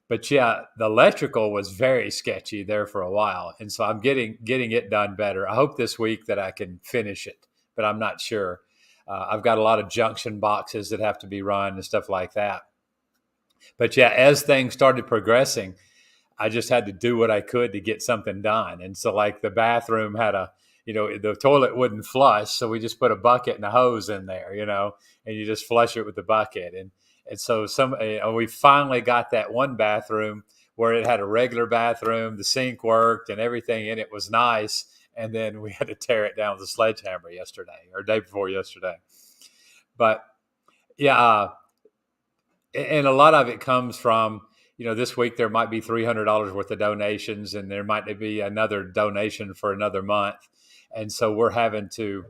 But yeah, the electrical was very sketchy there for a while, and so I'm getting it done better. I hope this week that I can finish it, but I'm not sure. I've got a lot of junction boxes that have to be run and stuff like that. But yeah, as things started progressing, I just had to do what I could to get something done. And so, like, the bathroom had the toilet wouldn't flush, so we just put a bucket and a hose in there, and you just flush it with the bucket. And so we finally got that one bathroom where it had a regular bathroom, the sink worked, and everything in it was nice. And then we had to tear it down with a sledgehammer yesterday, or day before yesterday. But yeah, and a lot of it comes from, this week there might be $300 worth of donations, and there might be another donation for another month. And so we're having to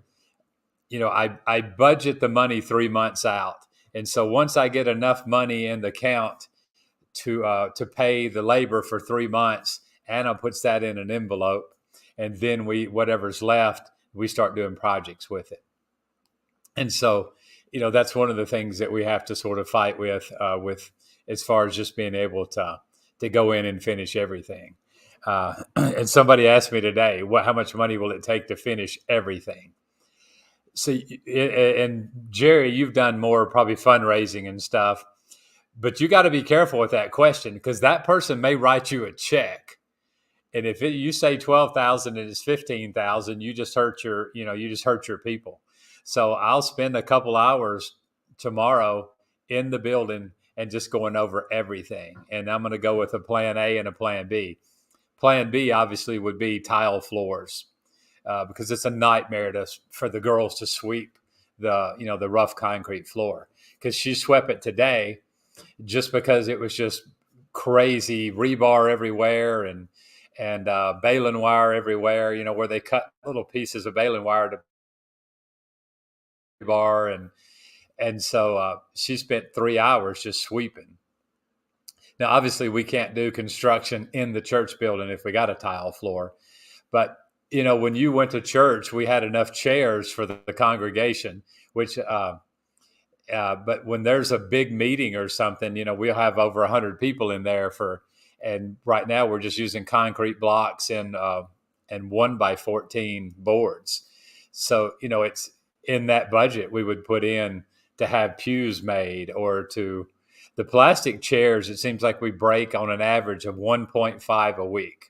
I budget the money 3 months out. And so once I get enough money in the account to pay the labor for 3 months, Anna puts that in an envelope, and then whatever's left, we start doing projects with it. And so, that's one of the things that we have to sort of fight with as far as just being able to go in and finish everything. And somebody asked me today, how much money will it take to finish everything? So, and Jerry, you've done more probably fundraising and stuff, but you got to be careful with that question, because that person may write you a check, and if you say 12,000 and it's 15,000, you just hurt your people. So I'll spend a couple hours tomorrow in the building and just going over everything, and I'm going to go with a plan A and a plan B. Plan B obviously would be tile floors. Because it's a nightmare for the girls to sweep the rough concrete floor, because she swept it today just because it was just crazy rebar everywhere and baling wire everywhere, where they cut little pieces of baling wire to rebar, and so she spent 3 hours just sweeping. Now, obviously, we can't do construction in the church building if we got a tile floor, but when you went to church, we had enough chairs for the congregation, but when there's a big meeting or something, we'll have over 100 people in there and right now we're just using concrete blocks and 1x14 boards. So, it's in that budget we would put in to have pews made, or to the plastic chairs. It seems like we break on an average of 1.5 a week.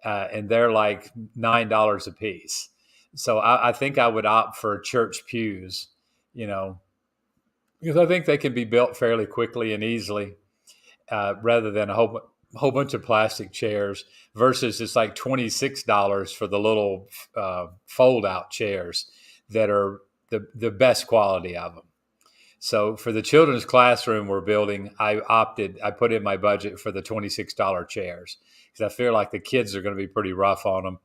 And they're like $9 a piece. So I think I would opt for church pews, because I think they can be built fairly quickly and easily, rather than a whole bunch of plastic chairs, versus it's like $26 for the little fold out chairs that are the best quality of them. So for the children's classroom we're building, I put in my budget for the $26 chairs, because I feel like the kids are going to be pretty rough on them.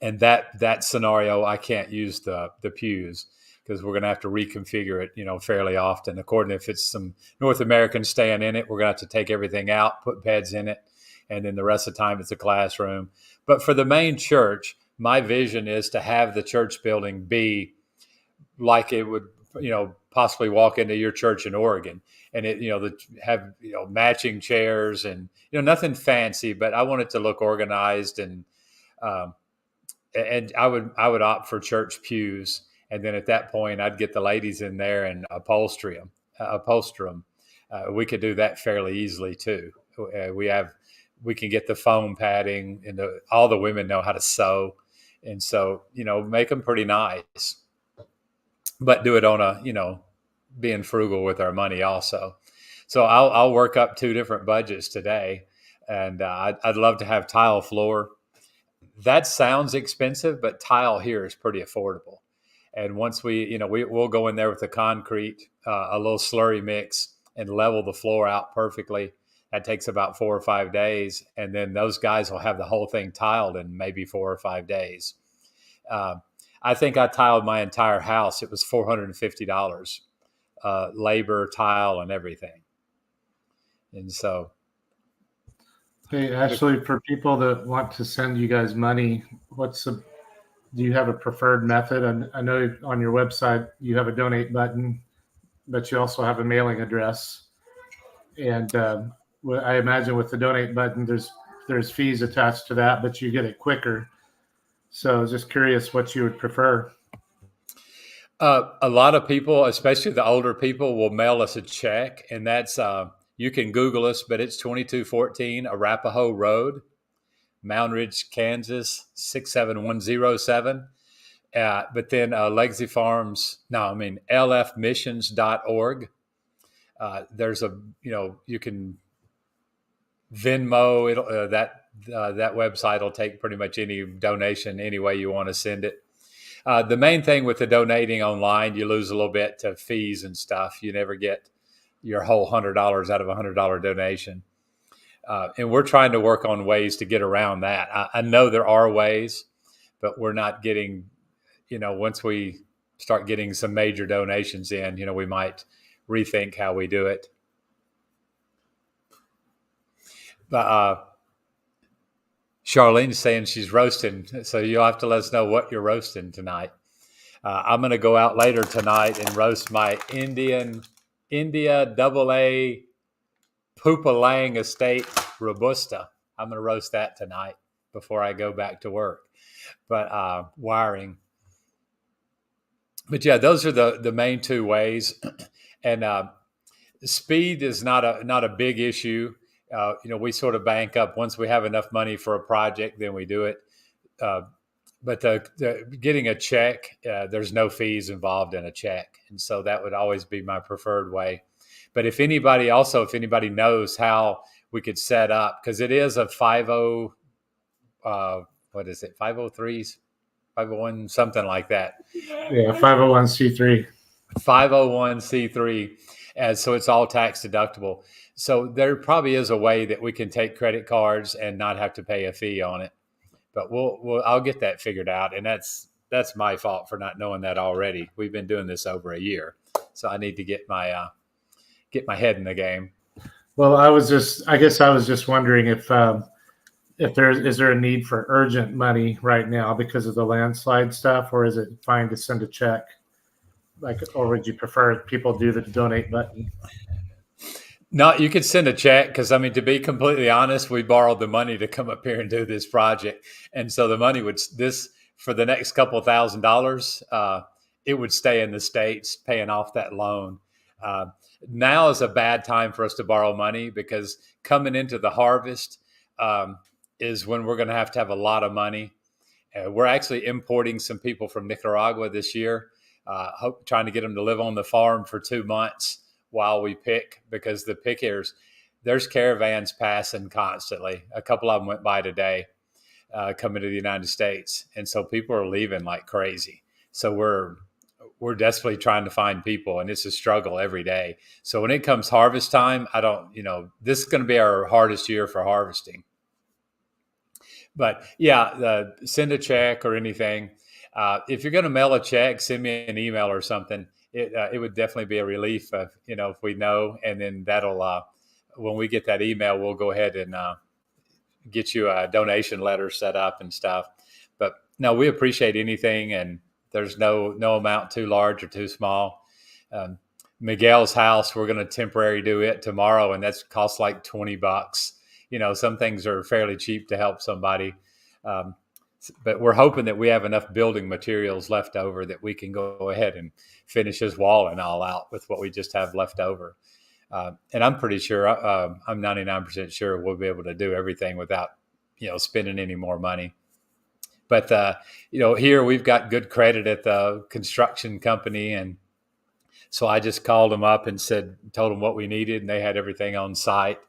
And that scenario, I can't use the pews, because we're going to have to reconfigure it, fairly often. According, if it's some North Americans staying in it, we're going to have to take everything out, put beds in it, and then the rest of the time it's a classroom. But for the main church, my vision is to have the church building be like it would, possibly walk into your church in Oregon, and it, have, matching chairs and, nothing fancy, but I want it to look organized, and I would opt for church pews. And then at that point, I'd get the ladies in there and upholster them. We could do that fairly easily too. We can get the foam padding, and all the women know how to sew. And so, make them pretty nice, but do it on being frugal with our money also. So I'll work up 2 different budgets today, and I'd love to have tile floor. That sounds expensive, but tile here is pretty affordable. And once we'll go in there with the concrete, a little slurry mix, and level the floor out perfectly. That takes about 4 or 5 days, and then those guys will have the whole thing tiled in maybe 4 or 5 days. I think I tiled my entire house. It was $450, labor, tile, and everything. And so, hey, actually, for people that want to send you guys money, do you have a preferred method? I know on your website you have a donate button, but you also have a mailing address. And I imagine with the donate button, there's fees attached to that, but you get it quicker. So I was just curious what you would prefer. A lot of people, especially the older people, will mail us a check, and that's you can Google us, but it's 2214 Arapahoe Road, Mound Ridge, Kansas 67107. But then Legacy Farms, lfmissions.org. There's you can Venmo. That website will take pretty much any donation any way you want to send it. The main thing with the donating online, you lose a little bit to fees and stuff. You never get your whole $100 out of a $100 donation. And we're trying to work on ways to get around that. I know there are ways, but we're not getting, once we start getting some major donations in, we might rethink how we do it. But Charlene's saying she's roasting, so you'll have to let us know what you're roasting tonight. I'm going to go out later tonight and roast my India AA Pupalang Estate Robusta. I'm going to roast that tonight before I go back to work. But wiring. But yeah, those are the main two ways. And speed is not a big issue. We sort of bank up once we have enough money for a project, then we do it. But getting a check, there's no fees involved in a check. And so that would always be my preferred way. But if anybody knows how we could set up, because it is a 50, what is it, 503s, 501, something like that. Yeah, 501c3. 501c3. So it's all tax deductible. So there probably is a way that we can take credit cards and not have to pay a fee on it. But I'll get that figured out, and that's my fault for not knowing that already. We've been doing this over a year, so I need to get my head in the game. Well, I guess I was just wondering if is there a need for urgent money right now because of the landslide stuff, or is it fine to send a check? Or would you prefer people do the donate button? No, you could send a check because, to be completely honest, we borrowed the money to come up here and do this project. And so the money for the next couple of $1,000s, it would stay in the States paying off that loan. Now is a bad time for us to borrow money because coming into the harvest is when we're going to have a lot of money. We're actually importing some people from Nicaragua this year, trying to get them to live on the farm for 2 months while we pick, because the pickers, there's caravans passing constantly. A couple of them went by today coming to the United States. And so people are leaving like crazy. So we're desperately trying to find people, and it's a struggle every day. So when it comes harvest time, this is going to be our hardest year for harvesting. But yeah, send a check or anything. If you're going to mail a check, send me an email or something. It would definitely be a relief, if we know, and then that'll when we get that email, we'll go ahead and get you a donation letter set up and stuff. But no, we appreciate anything, and there's no amount too large or too small. Miguel's house, we're going to temporarily do it tomorrow, and that's costs like $20. Some things are fairly cheap to help somebody. But we're hoping that we have enough building materials left over that we can go ahead and finish his wall and all out with what we just have left over. And I'm pretty sure, I'm 99% sure we'll be able to do everything without, spending any more money. But, here we've got good credit at the construction company. And so I just called them up and told them what we needed, and they had everything on site.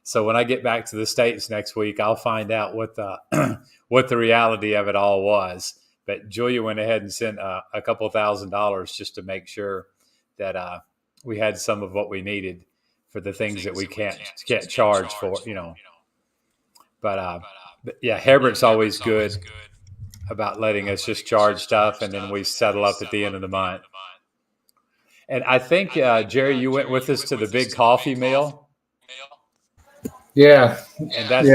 So when I get back to the States next week, I'll find out what the reality of it all was. But Julia went ahead and sent a couple $1,000s just to make sure that we had some of what we needed for the things that we can't charge for, But yeah, Herbert's always good about letting us just charge stuff, and then we settle up at the end of the month. And I think, Jerry, you went with us to the big coffee meal. Yeah, and that's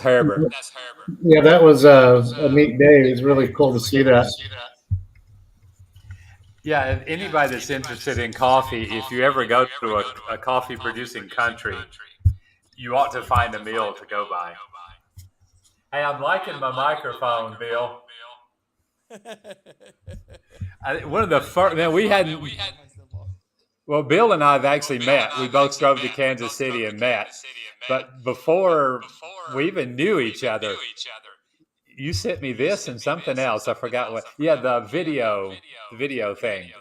Herbert. Yeah, that was a neat day. It was really cool to see that. Yeah, and anybody that's interested in coffee, if you ever go to a coffee producing country, you ought to find a meal to go by. Hey, I'm liking my microphone, Bill. One of the first, man, we hadn't. Well, Bill and I have actually met. We both drove to Kansas City and met. But before we even knew each other, you sent me this and something else. I forgot what. Yeah, the video thing.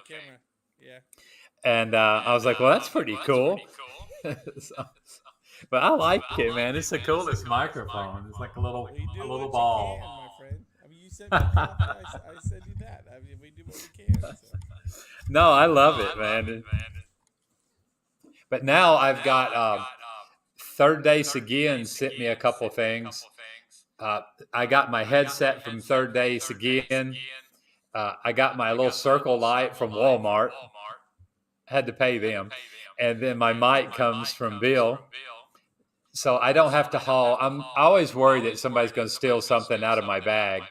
Yeah. And I was like, well, that's pretty cool. But I like it, man. It's the coolest microphone. It's like a little ball. Can, my friend. You sent me coffee. I send you that. We do what we can. So. No, I love it, man. But now I've got Third Day Seguin sent me a couple things. I got my headset from Third Days Again. I got my little circle light from Walmart. Had to pay them. And then my mic comes from Bill. So I don't have to haul. I'm always worried that somebody's going to steal something out of my bag,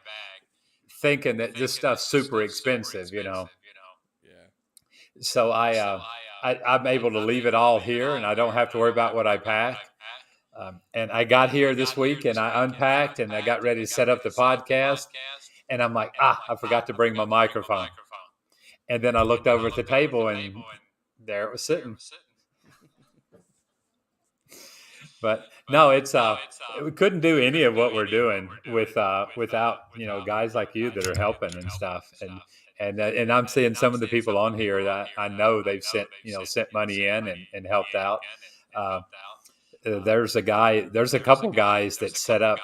thinking that this stuff's super expensive, Yeah. So I'm able to leave it all here, and I don't have to worry about what I pack. And I got here this week, and I unpacked, and I got ready to set up the podcast, and I'm like, I forgot to bring my microphone. And then I looked over at the table, and there it was sitting. But no, it's we couldn't do any of what we're doing without guys like you that are helping and stuff. And I'm seeing some of the people on here that I know they've sent money in and helped out. Uh, there's a couple guys that set up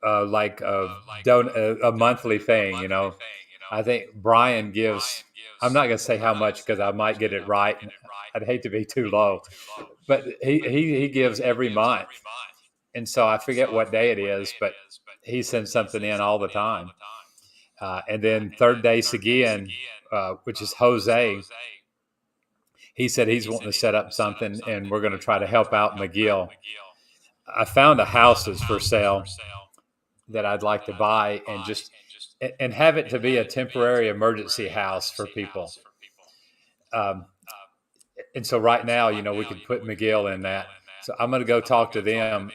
like a monthly thing. I think Brian gives. I'm not going to say how much because I might get it right. I'd hate to be too low, but he gives every month, and so I forget what day it is, but he sends something in all the time. And then Third Days Again, which is Jose, he said he's wanting to set up something, and we're going to try to help out McGill. I found a house is for sale that I'd like to buy and have it to be a temporary emergency house for people. And so right now, we could put McGill in that. So I'm going to go talk to them.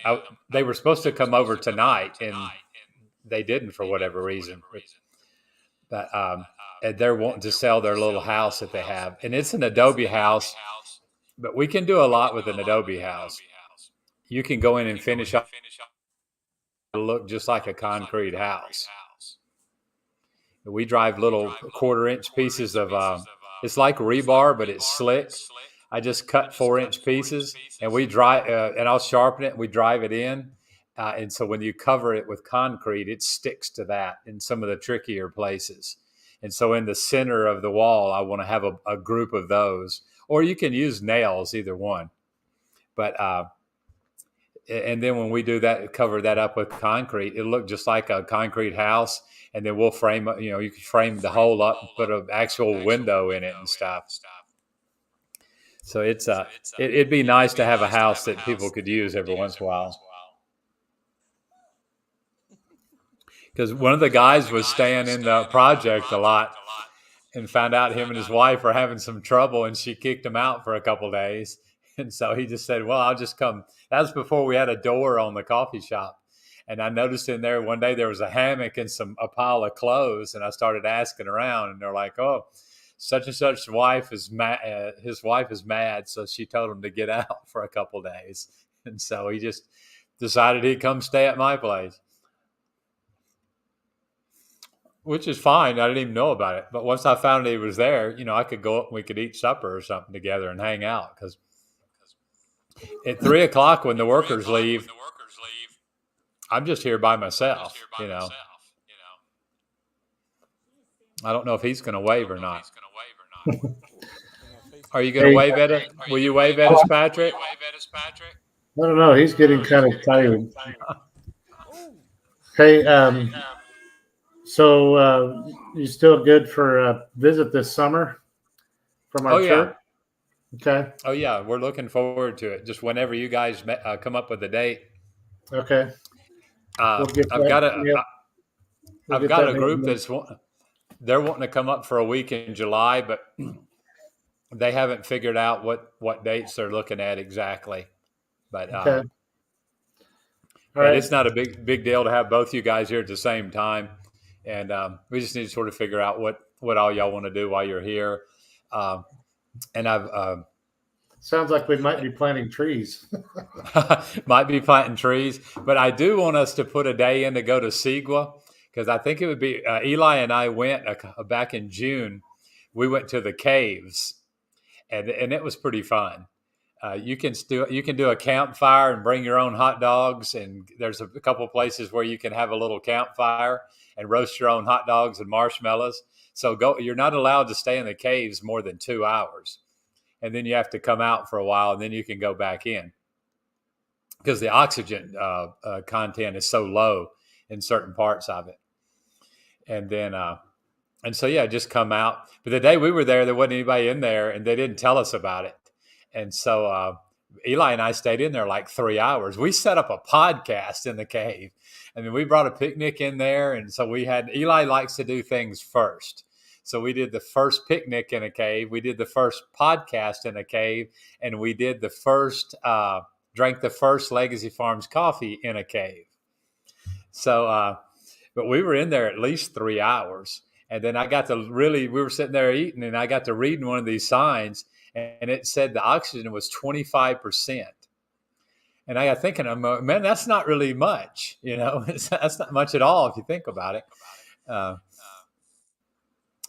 They were supposed to come over tonight, and they didn't for whatever reason. But and they're wanting to sell their little house that they have, and it's an adobe house. But we can do a lot with an adobe house. You can go in and finish up. It'll look just like a concrete house. We drive little 1/4-inch pieces of. It's like rebar, but it's slick. I just cut 4-inch pieces, and we drive, and I'll sharpen it. And we drive it in, and so when you cover it with concrete, it sticks to that in some of the trickier places. And so in the center of the wall, I want to have a group of those, or you can use nails, either one. But and then when we do that, cover that up with concrete, it'll look just like a concrete house. And then we'll frame, you can frame the whole up and put an actual window in it and stuff. So it'd be nice to have a house that people could use every once in a while. Because one of the guys was staying in the project a lot and found out him and his wife are having some trouble, and she kicked him out for a couple of days. And so he just said, well, I'll just come. That was before we had a door on the coffee shop. And I noticed in there one day there was a hammock and a pile of clothes. And I started asking around, and they're like, oh, such and such wife is mad. His wife is mad. So she told him to get out for a couple of days. And so he just decided he'd come stay at my place, which is fine. I didn't even know about it. But once I found he was there, I could go up and we could eat supper or something together and hang out. Because at 3:00 when the workers leave, I'm just here by myself, I don't know if he's going to wave or not. Are you going to wave at it? Will you wave at us, Patrick? I don't know. He's getting kind of tired. Hey, so you still good for a visit this summer from our church? Okay. Oh, yeah. We're looking forward to it. Just whenever you guys come up with a date. Okay. I've got a group they're wanting to come up for a week in July, but they haven't figured out what dates they're looking at exactly. But okay. All right. It's not a big deal to have both you guys here at the same time, and we just need to sort of figure out what all y'all want to do while you're here. And I've sounds like we might be planting trees. Might be planting trees, but I do want us to put a day in to go to Sigua, because I think it would be Eli and I went back in June. We went to the caves, and it was pretty fun. You can do a campfire and bring your own hot dogs, and there's a couple of places where you can have a little campfire and roast your own hot dogs and marshmallows. So you're not allowed to stay in the caves more than 2 hours. And then you have to come out for a while, and then you can go back in. because the oxygen content is so low in certain parts of it. And then, and so, yeah, just come out. But the day we were there wasn't anybody in there, and they didn't tell us about it. And so Eli and I stayed in there like 3 hours. We set up a podcast in the cave. I mean, we brought a picnic in there. And so Eli likes to do things first. So we did the first picnic in a cave. We did the first podcast in a cave. And we did drank the first Legacy Farms coffee in a cave. So, but we were in there at least 3 hours. And then we were sitting there eating, and I got to reading one of these signs, and it said the oxygen was 25%. And I got thinking, man, that's not really much. That's not much at all if you think about it. And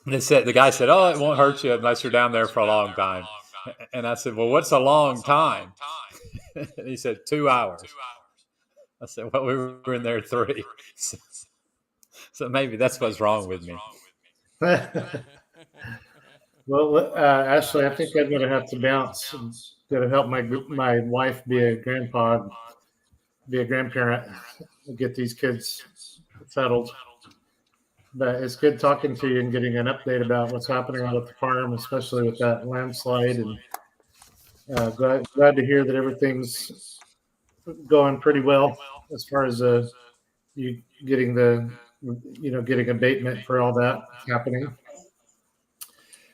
the guy said, oh, it won't hurt you unless you're down there for a long time. And I said, well, what's a long time? And he said, 2 hours. I said, well, we were in there 3. So maybe that's what's wrong with me. Well, Ashley, I think I'm going to have to bounce. I'm going to help my wife be a grandparent, get these kids settled. But it's good talking to you and getting an update about what's happening out at the farm, especially with that landslide. And glad to hear that everything's going pretty well as far as you getting getting abatement for all that happening.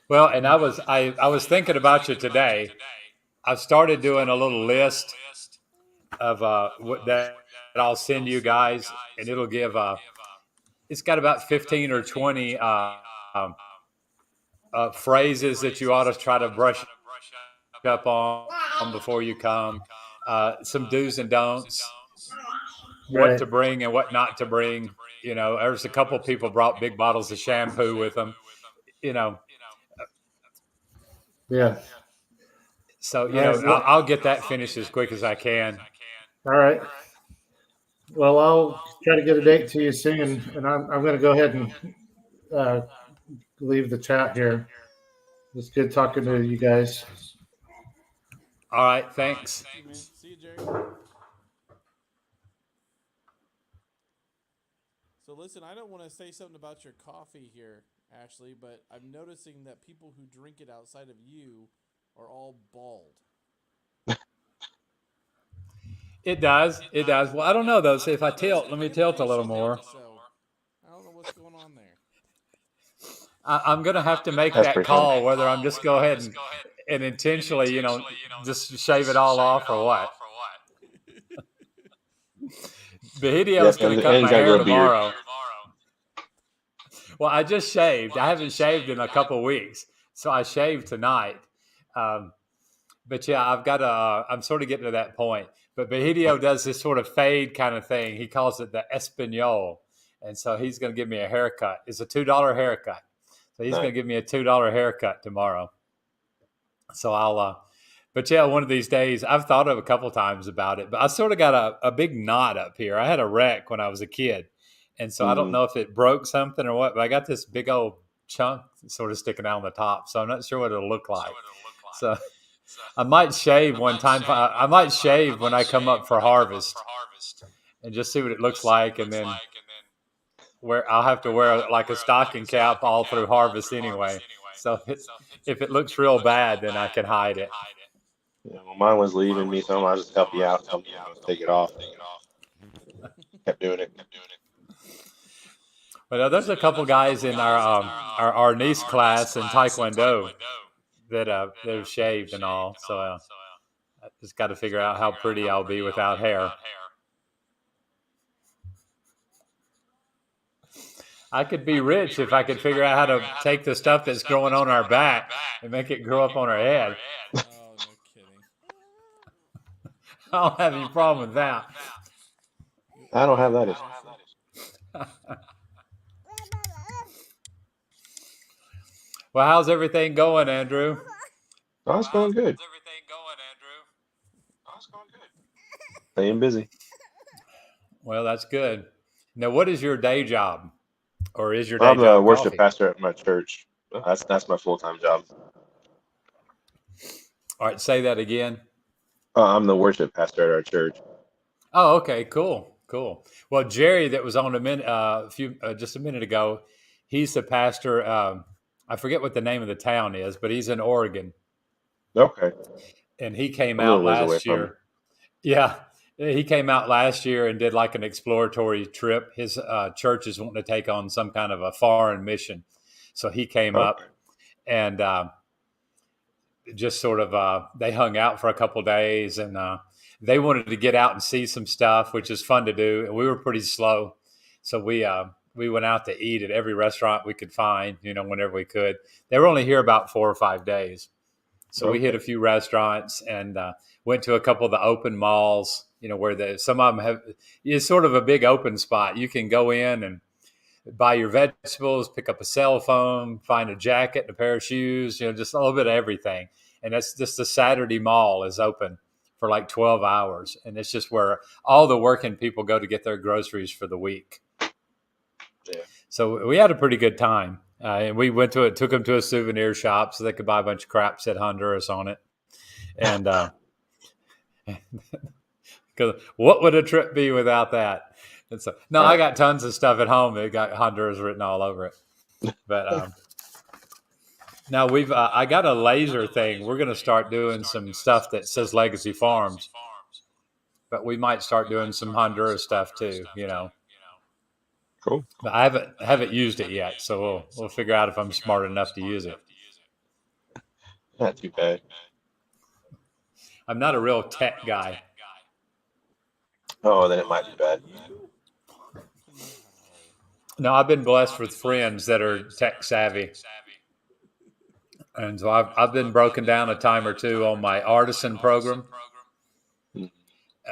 Well, and I was thinking about you today. I've started doing a little list of that I'll send you guys, and it'll give it's got about 15 or 20 phrases that you ought to try to brush up on before you come. Some do's and don'ts, what to bring and what not to bring. There's a couple people brought big bottles of shampoo with them. Yeah. So, I'll get that finished as quick as I can. All right. Well, I'll try to get a date to you soon, and I'm going to go ahead and leave the chat here. It's good talking to you guys. All right. Thanks. See you, Jerry. So listen, I don't want to say something about your coffee here, Ashley, but I'm noticing that people who drink it outside of you are all bald. It does. Well, I don't know though. See, if I tilt, let me tilt a little more. So I don't know what's going on there. I'm going to have to make that call whether I'm just go ahead and intentionally, just shave it all off or what. Behidio's going to cut my hair tomorrow. Well, I just shaved. I haven't shaved in a couple of weeks, so I shaved tonight. But yeah, I'm sort of getting to that point. But Behidio does this sort of fade kind of thing. He calls it the Espanol. And so he's going to give me a haircut. It's a $2 haircut. So he's going to give me a $2 haircut tomorrow. So but yeah, one of these days, I've thought of a couple times about it, but I sort of got a big knot up here. I had a wreck when I was a kid. And so I don't know if it broke something or what, but I got this big old chunk sort of sticking out on the top. So I'm not sure what it'll look like. So I might shave one time. I might shave when I come up for harvest and just see what it looks like. And then I'll have to wear like a stocking cap all through harvest anyway. So if it looks real bad, then I can hide it. Yeah, well, mine was leaving me, so I just help you out. Help you take it off. Kept doing it. But there's a couple guys in our niece class in Taekwondo that have shaved and all. So I just got to figure out how pretty I'll be without hair. I could be rich if I could figure out how to take the stuff that's growing on our back and make it grow up on our head. Oh, no kidding. I don't have any problem with that. I don't have that issue. Well, how's everything going, Andrew? Oh, it's going good. Staying busy. Well, that's good. Now, what is your day job? Or is your day I'm job the worship coffee? pastor at my church. That's my full-time job. All right, say that again. I'm the worship pastor at our church. Oh, okay, cool, cool. Well, Jerry, that was on just a minute ago, he's the pastor. I forget what the name of the town is, but he's in Oregon, Okay, and he came I'm a little out ways away last from it. year. Yeah, he came out last year and did like an exploratory trip. His church is wanting to take on some kind of a foreign mission, so he came up Okay, and just sort of they hung out for a couple days, and they wanted to get out and see some stuff, which is fun to do. And we were pretty slow, so we went out to eat at every restaurant we could find, whenever we could. They were only here about 4 or 5 days, so we hit okay, a few restaurants and went to a couple of the open malls. Where some of them have it's sort of a big open spot. You can go in and buy your vegetables, pick up a cell phone, find a jacket, and a pair of shoes, just a little bit of everything. And that's just the Saturday mall is open for like 12 hours. And it's just where all the working people go to get their groceries for the week. yeah. So we had a pretty good time. And we took them to a souvenir shop so they could buy a bunch of crap said Honduras on it. And because what would a trip be without that? And so, no, I Right. got tons of stuff at home that got Honduras written all over it. But now I got a laser thing. We're going to start doing some stuff that says Legacy Farms, but we might start doing some Honduras stuff too. Cool. But I haven't used it yet, so we'll figure out if I'm smart enough to use it. Not too bad. I'm not a real tech guy. Oh, then it might be bad. You? No. No, I've been blessed with friends that are tech savvy, and so I've been broken down a time or two on my artisan program. Mm.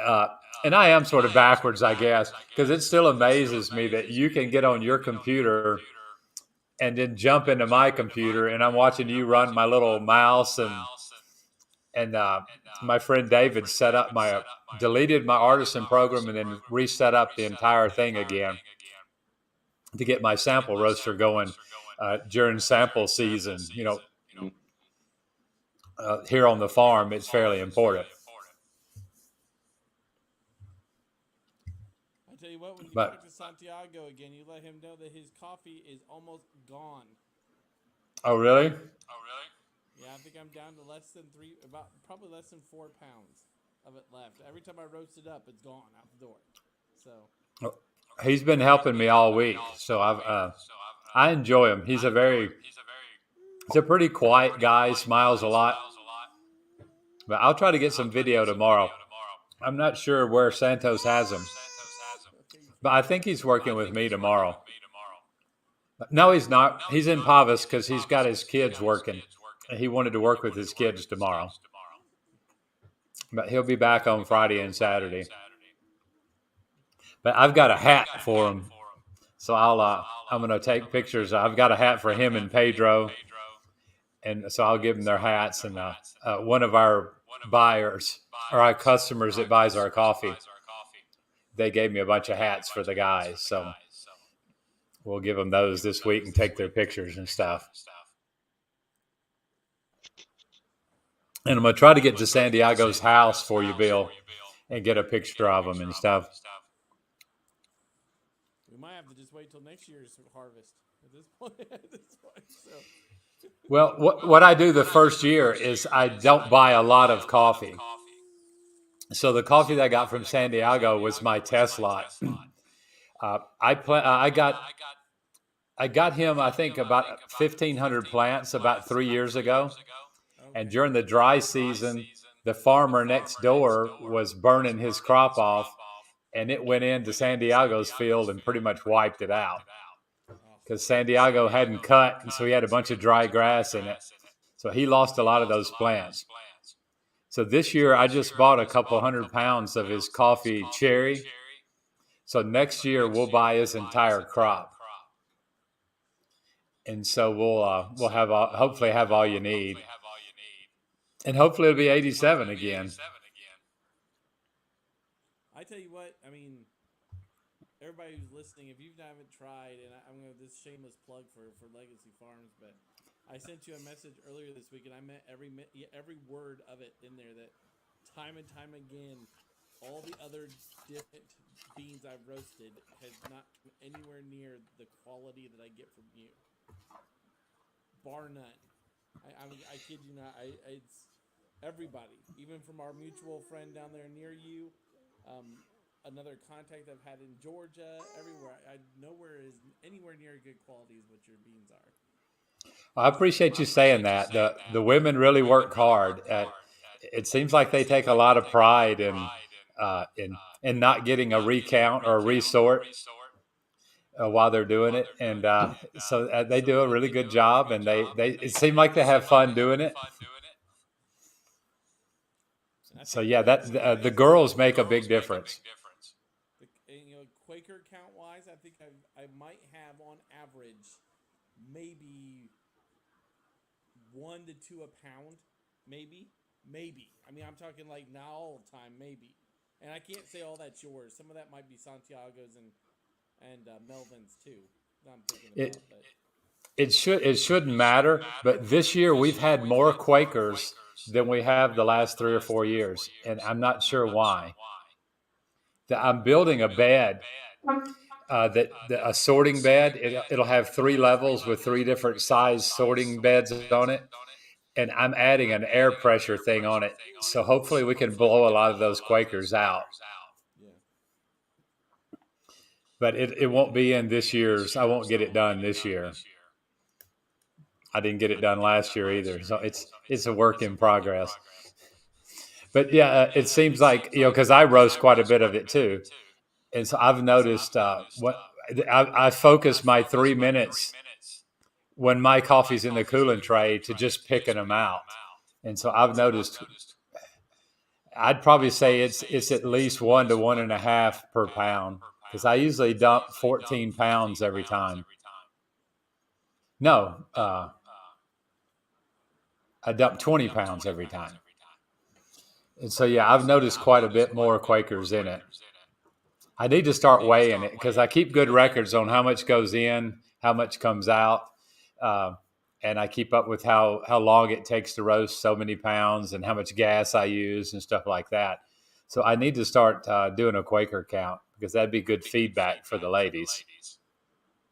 Uh, and I am sort of backwards, I guess, because it still amazes me that you can get on your computer and then jump into my computer, and I'm watching you run my little mouse, and my friend David deleted my artisan program and then reset up the entire thing again to get my sample roaster going during sample season. Mm. Here on the farm, it's fairly important. I tell you what, when you But talk to Santiago again, you let him know that his coffee is almost gone. oh, really? Yeah, I think I'm down to probably less than 4 pounds of it left. Every time I roast it up, it's gone out the door. So He's been helping me all week, so I enjoy him. He's a pretty quiet guy, smiles a lot. But I'll try to get some video tomorrow. I'm not sure where Santos has him, but I think he's working with me tomorrow. No, he's not. He's in Pavas because he's got his kids working. He wanted to work with his kids tomorrow, but he'll be back on Friday and Saturday. But I've got a hat for him, so I'm going to take pictures. I've got a hat for him and Pedro, and so I'll give them their hats. And one of our buyers or our customers that buys our coffee, they gave me a bunch of hats for the guys, so we'll give them those this week and take their pictures and stuff. And I'm going to try to get to Santiago's house for you, Bill, and get a picture of him and stuff. we might have to just wait till next year's harvest at this point. So. Well, what I do the first year is I don't buy a lot of coffee. So the coffee that I got from Santiago was my test lot. I got him, I think, about 1,500 plants about 3 years ago. And during the dry season, the farmer next door was burning his crop off, and it went into Santiago's field and pretty much wiped it out because Santiago hadn't cut, and so he had a bunch of dry grass in it. So he lost a lot of those plants. So this year, I just bought a couple 100 pounds of his coffee cherry. So next year, we'll buy his entire crop. And so we'll hopefully have all you need. And hopefully it'll be 87 again. I tell you what, I mean, everybody who's listening, if you haven't tried, and I'm going to this shameless plug for Legacy Farms, but I sent you a message earlier this week, and I meant every word of it in there. That time and time again, all the other different beans I've roasted has not come anywhere near the quality that I get from you, bar none. I kid you not. It's everybody, even from our mutual friend down there near you, another contact I've had in Georgia, everywhere. I nowhere is anywhere near good quality as what your beans are. I appreciate you saying that. The women really work hard. It seems like they take a lot of pride in not getting a recount or a resort while they're doing it, and so they do a really good job, and they it seems like they have fun doing it. So yeah, that the girls make a big difference. Quaker count wise, I think I might have on average maybe 1 to 2 a pound, maybe. I mean, I'm talking like now all the time, maybe. And I can't say all that's yours. Some of that might be Santiago's and Melvin's too. That I'm thinking about, but it shouldn't matter. But this year we've had more Quakers than we have the last 3 or 4 years, and I'm not sure why. I'm building a bed. A sorting bed. It'll have 3 levels with 3 different size sorting beds on it, and I'm adding an air pressure thing on it. So hopefully we can blow a lot of those Quakers out. yeah. But it won't be in this year's. I won't get it done this year. I didn't get it done last year either. So it's a work in progress. But yeah, it seems like, because I roast quite a bit of it too. And so I've noticed what I focus my 3 minutes when my coffee's in the cooling tray to just picking them out. And so I've noticed, I'd probably say it's at least 1 to 1.5 per pound, because I usually dump 14 pounds every time. No, I dump 20 pounds every time. And so, yeah, I've noticed quite a bit more Quakers in it. I need to start weighing it because I keep good records on how much goes in, how much comes out. And I keep up with how long it takes to roast so many pounds and how much gas I use and stuff like that. So I need to start doing a Quaker count, because that'd be good feedback for the ladies.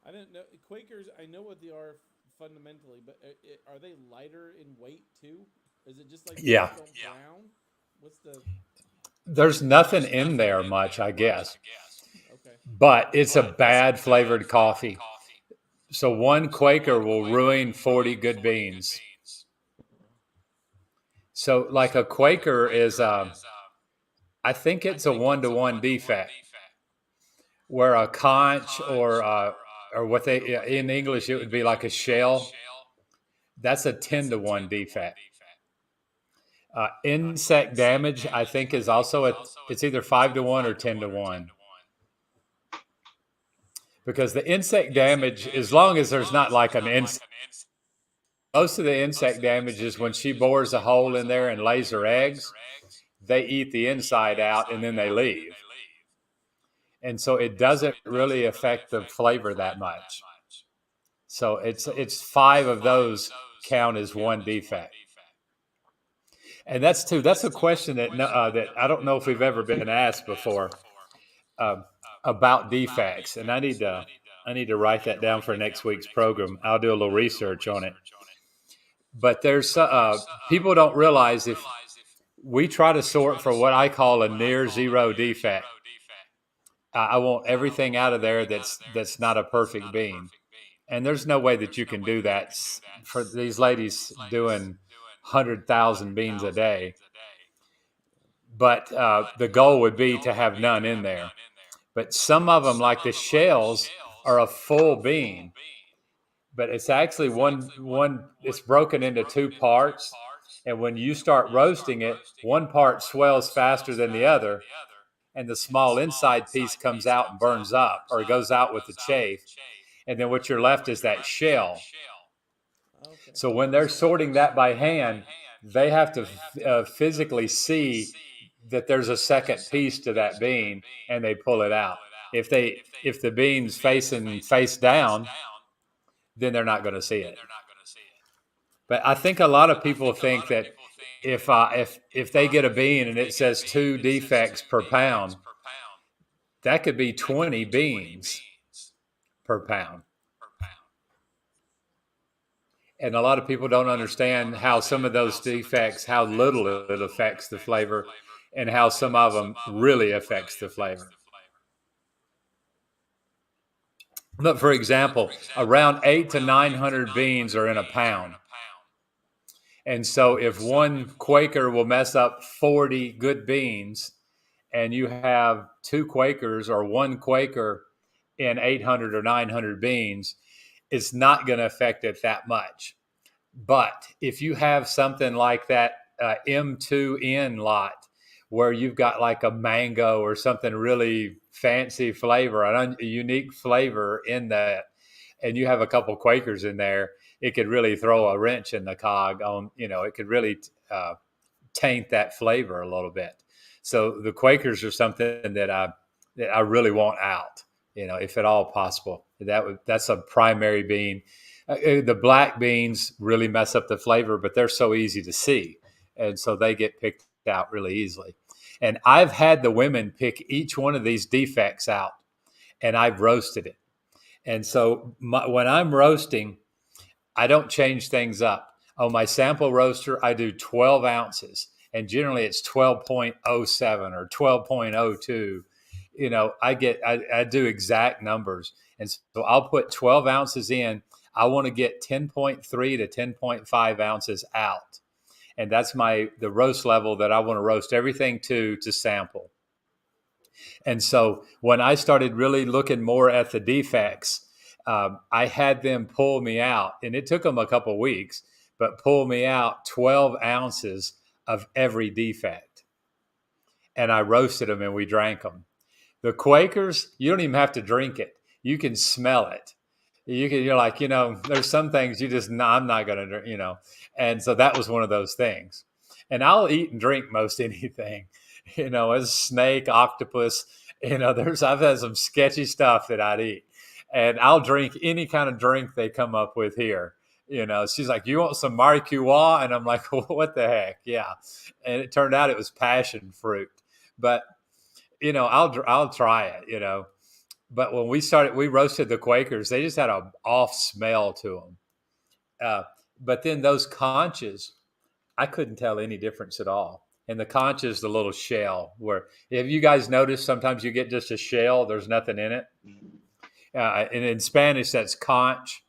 I didn't know Quakers. I know what they are fundamentally, but are they lighter in weight too? Is it just like Yeah. brown? What's the? There's nothing in there much, I guess. Okay. But it's a bad flavored coffee. So one Quaker will ruin 40 good beans. So like a Quaker is, I think it's a 1-to-1 defect, where a conch or what they, in English, it would be like a shell. That's a 10-to-1 defect. Insect damage, I think, is also it's either 5-to-1 or 10-to-1. Because the insect damage, as long as there's not like an insect, most of the insect damage is when she bores a hole in there and lays her eggs, they eat the inside out and then they leave. And so it doesn't really affect the flavor that much. So it's 5 of those count as 1 defect. And that's a question that that I don't know if we've ever been asked before about defects. And I need to write that down for next week's program. I'll do a little research on it. But there's people don't realize, if we try to sort for what I call a near zero defect, I want everything out of there that's not a perfect bean. And there's no way that you can do that for these ladies doing 100,000 beans a day. But the goal would be to have none in there. But some of them, like the shells, are a full bean. But it's actually one. It's broken into 2 parts. And when you start roasting it, one part swells faster than the other, and the small inside piece comes out and burns up, or goes out with the chaff. And then what you're left is that shell. Okay. So when they're sorting that by hand, they have to physically see that there's a second piece to that bean, and they pull it out. If the bean's face down, then they're not going to see it. But I think a lot of people think that if they get a bean and it says 2 defects per pound, that could be 20 beans per pound. And a lot of people don't understand how some of those defects, how little it affects the flavor, and how some of them really affects the flavor. But for example, around 800 to 900 beans are in a pound. And so if one Quaker will mess up 40 good beans, and you have 2 Quakers or 1 Quaker in 800 or 900 beans, it's not going to affect it that much. But if you have something like that M2N lot, where you've got like a mango or something really fancy flavor, a unique flavor in that, and you have a couple Quakers in there, it could really throw a wrench in the cog on, it could really taint that flavor a little bit. So the Quakers are something that I really want out, if at all possible. That's a primary bean. The black beans really mess up the flavor, but they're so easy to see, and so they get picked out really easily. And I've had the women pick each one of these defects out, and I've roasted it. And so when I'm roasting, I don't change things up. On my sample roaster, I do 12 ounces, and generally it's 12.07 or 12.02. I do exact numbers, and so I'll put 12 ounces in. I want to get 10.3 to 10.5 ounces out, and that's the roast level that I want to roast everything to sample. And so when I started really looking more at the defects, I had them pull me out, and it took them a couple weeks, but pull me out 12 ounces of every defect. And I roasted them and we drank them. The Quakers, you don't even have to drink it. You can smell it. You're like, there's some things I'm not going to drink, And so that was one of those things. And I'll eat and drink most anything, as snake, octopus, I've had some sketchy stuff that I'd eat. And I'll drink any kind of drink they come up with here. She's like, you want some marijuana? And I'm like, well, what the heck? Yeah. And it turned out it was passion fruit. But, I'll try it, But when we roasted the Quakers, they just had an off smell to them. But then those conches, I couldn't tell any difference at all. And the conch is the little shell where, have you guys noticed sometimes you get just a shell, there's nothing in it? And in Spanish, that's conch.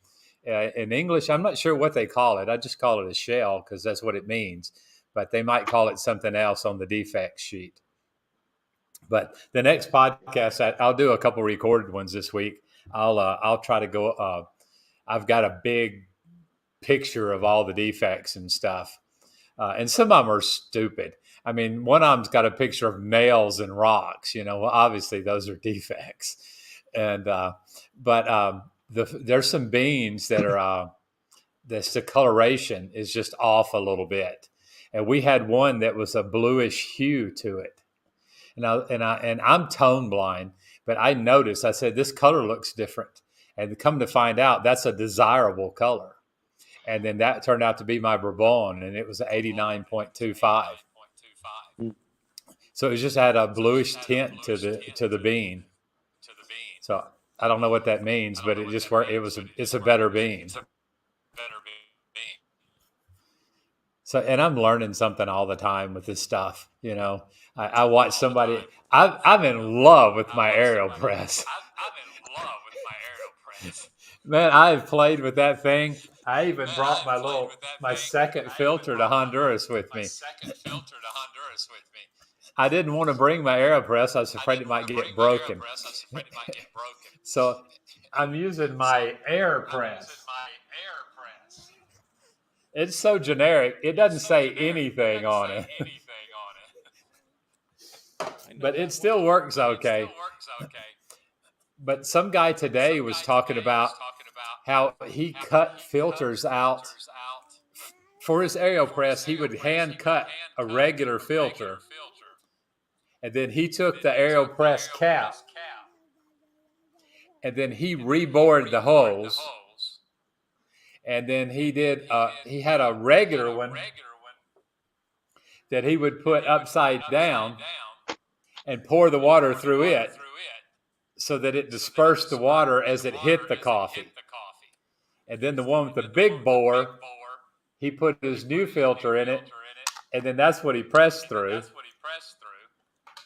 In English, I'm not sure what they call it. I just call it a shell because that's what it means. But they might call it something else on the defect sheet. But the next podcast, I'll do a couple recorded ones this week. I'll try to go. I've got a big picture of all the defects and stuff, and some of them are stupid. I mean, one of them's got a picture of nails and rocks. Well, obviously those are defects, and there's some beans that are the coloration is just off a little bit, and we had one that was a bluish hue to it. And I'm tone blind, but I noticed. I said, this color looks different, and come to find out, that's a desirable color. And then that turned out to be my Bourbon, and it was 89.25. So it just had a bluish tint to the bean. So I don't know what that means, but it just worked. It's a better bean. So, and I'm learning something all the time with this stuff. I watch somebody. I'm in love with my AeroPress. Man, I've played with that thing. I even brought my second filter to Honduras with me. I didn't want to bring my AeroPress. I was afraid it might get broken. So I'm using my AirPress. It's so generic. It doesn't say anything on it. But it still works okay. But some guy today was talking about how he cut filters out. For his AeroPress, he would hand cut a regular filter. And then he took the AeroPress cap and then he rebored the holes. and then he did. He had a regular one that he would put upside down and pour the water through it so that it dispersed the water as it hit the coffee. And then the one with the big bore, he put his new filter in it, and then that's what he pressed through.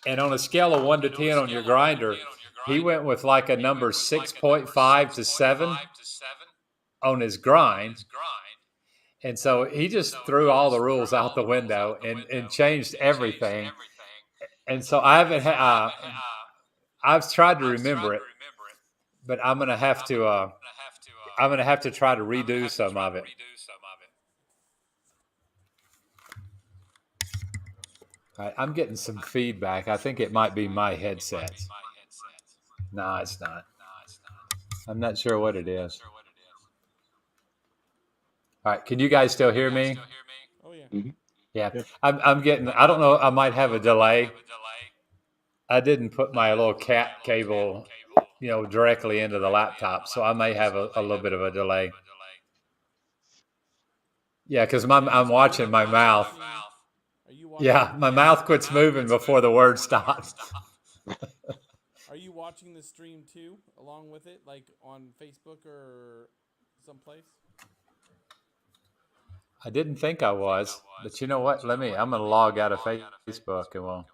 And on a scale of 1 to 10 on your grinder, he went with like a number 6.5 to 7 on his grind. And so he just threw all the rules out the window and changed everything. And so I haven't I've tried to remember it, but I'm gonna have to try to redo some of it. All right, I'm getting some feedback. I think it might be my headset. No, it's not. I'm not sure what it is. All right, can you guys still hear me? Oh yeah. Mhm. Yeah, Yep. I'm getting. I don't know. I might have a delay. I didn't put my little cat cable, directly into the laptop, so I may have a little bit of a delay. Yeah, because I'm watching my mouth. Are you watching? Yeah, my mouth quits moving before the word stops. Are you watching the stream too, along with it, like on Facebook or someplace? I didn't think I was, but you know what? I'm going to log out of Facebook and well,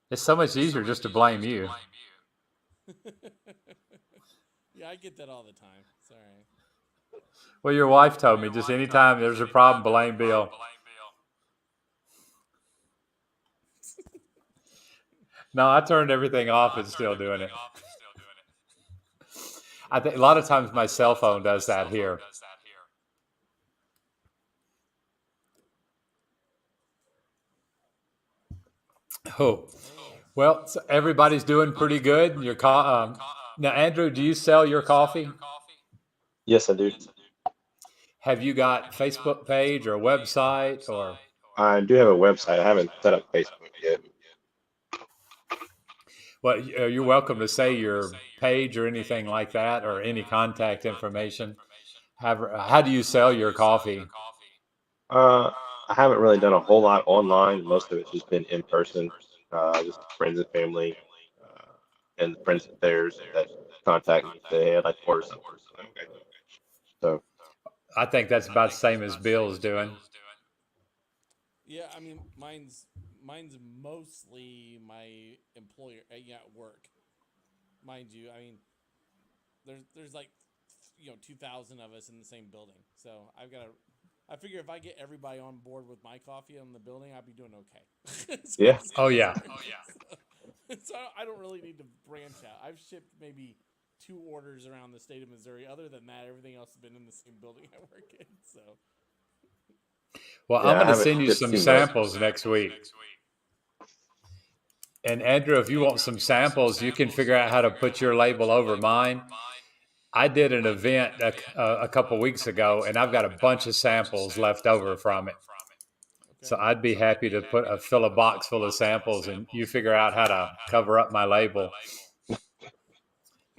it's so much easier just to blame you. Yeah, I get that all the time. It's all right. Well, your wife told me just anytime there's a problem, blame Bill. No, I turned everything off and still doing it. I think a lot of times my cell phone does that here. Oh, well, so everybody's doing pretty good. Now, Andrew, do you sell your coffee? Yes, I do. Have you got Facebook page or website or? I do have a website. I haven't set up Facebook yet. Well, you're welcome to say your page or anything like that or any contact information. How do you sell your coffee? Uh, I haven't really done a whole lot online. Most of it's just been in person. Just friends and family, and friends of theirs that contact me. Say, hey, I'd like to order something. Okay. So I think that's about the same as Bill's doing. Yeah, I mean, mine's mostly my employer at work, mind you. I mean, there's like 2,000 of us in the same building, so I figure if I get everybody on board with my coffee in the building, I'd be doing okay. yeah, Oh yeah. So I don't really need to branch out. I've shipped maybe 2 orders around the state of Missouri. Other than that, everything else has been in the same building I work in. So. Well, yeah. I'm I going to haven't send you shipped some too much. samples next week. And Andrew, if you want some samples, you can figure out how to put your label over mine. I did an event a couple weeks ago, and I've got a bunch of samples left over from it. Okay. So I'd be happy to fill a box full of samples, and you figure out how to cover up my label.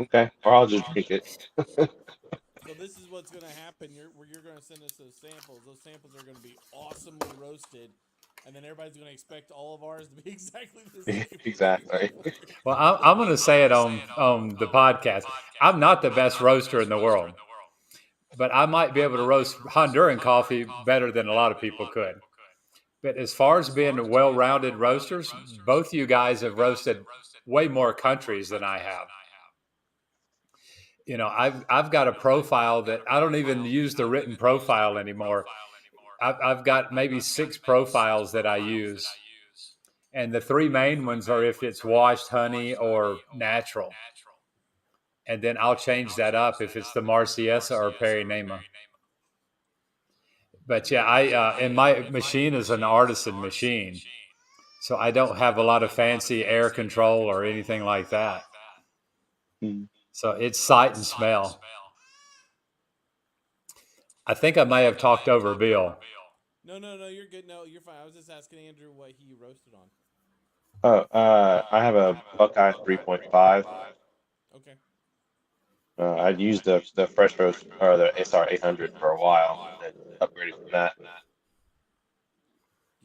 Okay, or I'll just drink it. So this is what's going to happen. You're going to send us those samples. Those samples are going to be awesomely roasted, and then everybody's going to expect all of ours to be exactly the same. Exactly. Well, I'm going to say it on the podcast. I'm not the best roaster in the world, but I might be able to roast Honduran coffee better than a lot of people could. But as far as being well-rounded roasters, both you guys have roasted way more countries than I have. I've got a profile that I don't even use the written profile anymore. I've got maybe 6 profiles that I use. And the 3 main ones are if it's washed honey or natural. And then I'll change that up if it's the Marciesa or Perinema. But yeah, and my machine is an artisan machine. So I don't have a lot of fancy air control or anything like that. So it's sight and smell. I think I may have talked over Bill. No, you're good. No, you're fine. I was just asking Andrew what he roasted on. Oh, I have a Buckeye 3.5. Okay. I'd used the Fresh Roast or the SR 800 for a while, and then upgraded from that. Do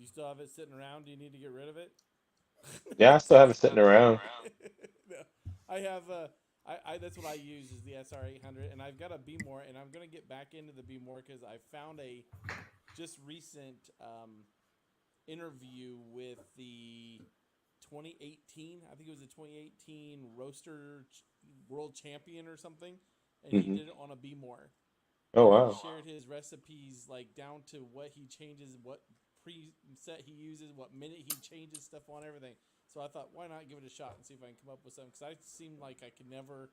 you still have it sitting around? Do you need to get rid of it? Yeah, I still have it sitting around. No, I have that's what I use is the SR 800, and I've got a B more, and I'm gonna get back into the B more because I found a just recent interview with the 2018. I think it was the 2018 roaster world champion or something, and he Hmm. did it on a B more, Oh and he wow. shared his recipes like down to what he changes, what preset he uses, what minute he changes stuff on everything. So I thought, why not give it a shot and see if I can come up with something? Because I seem like I could never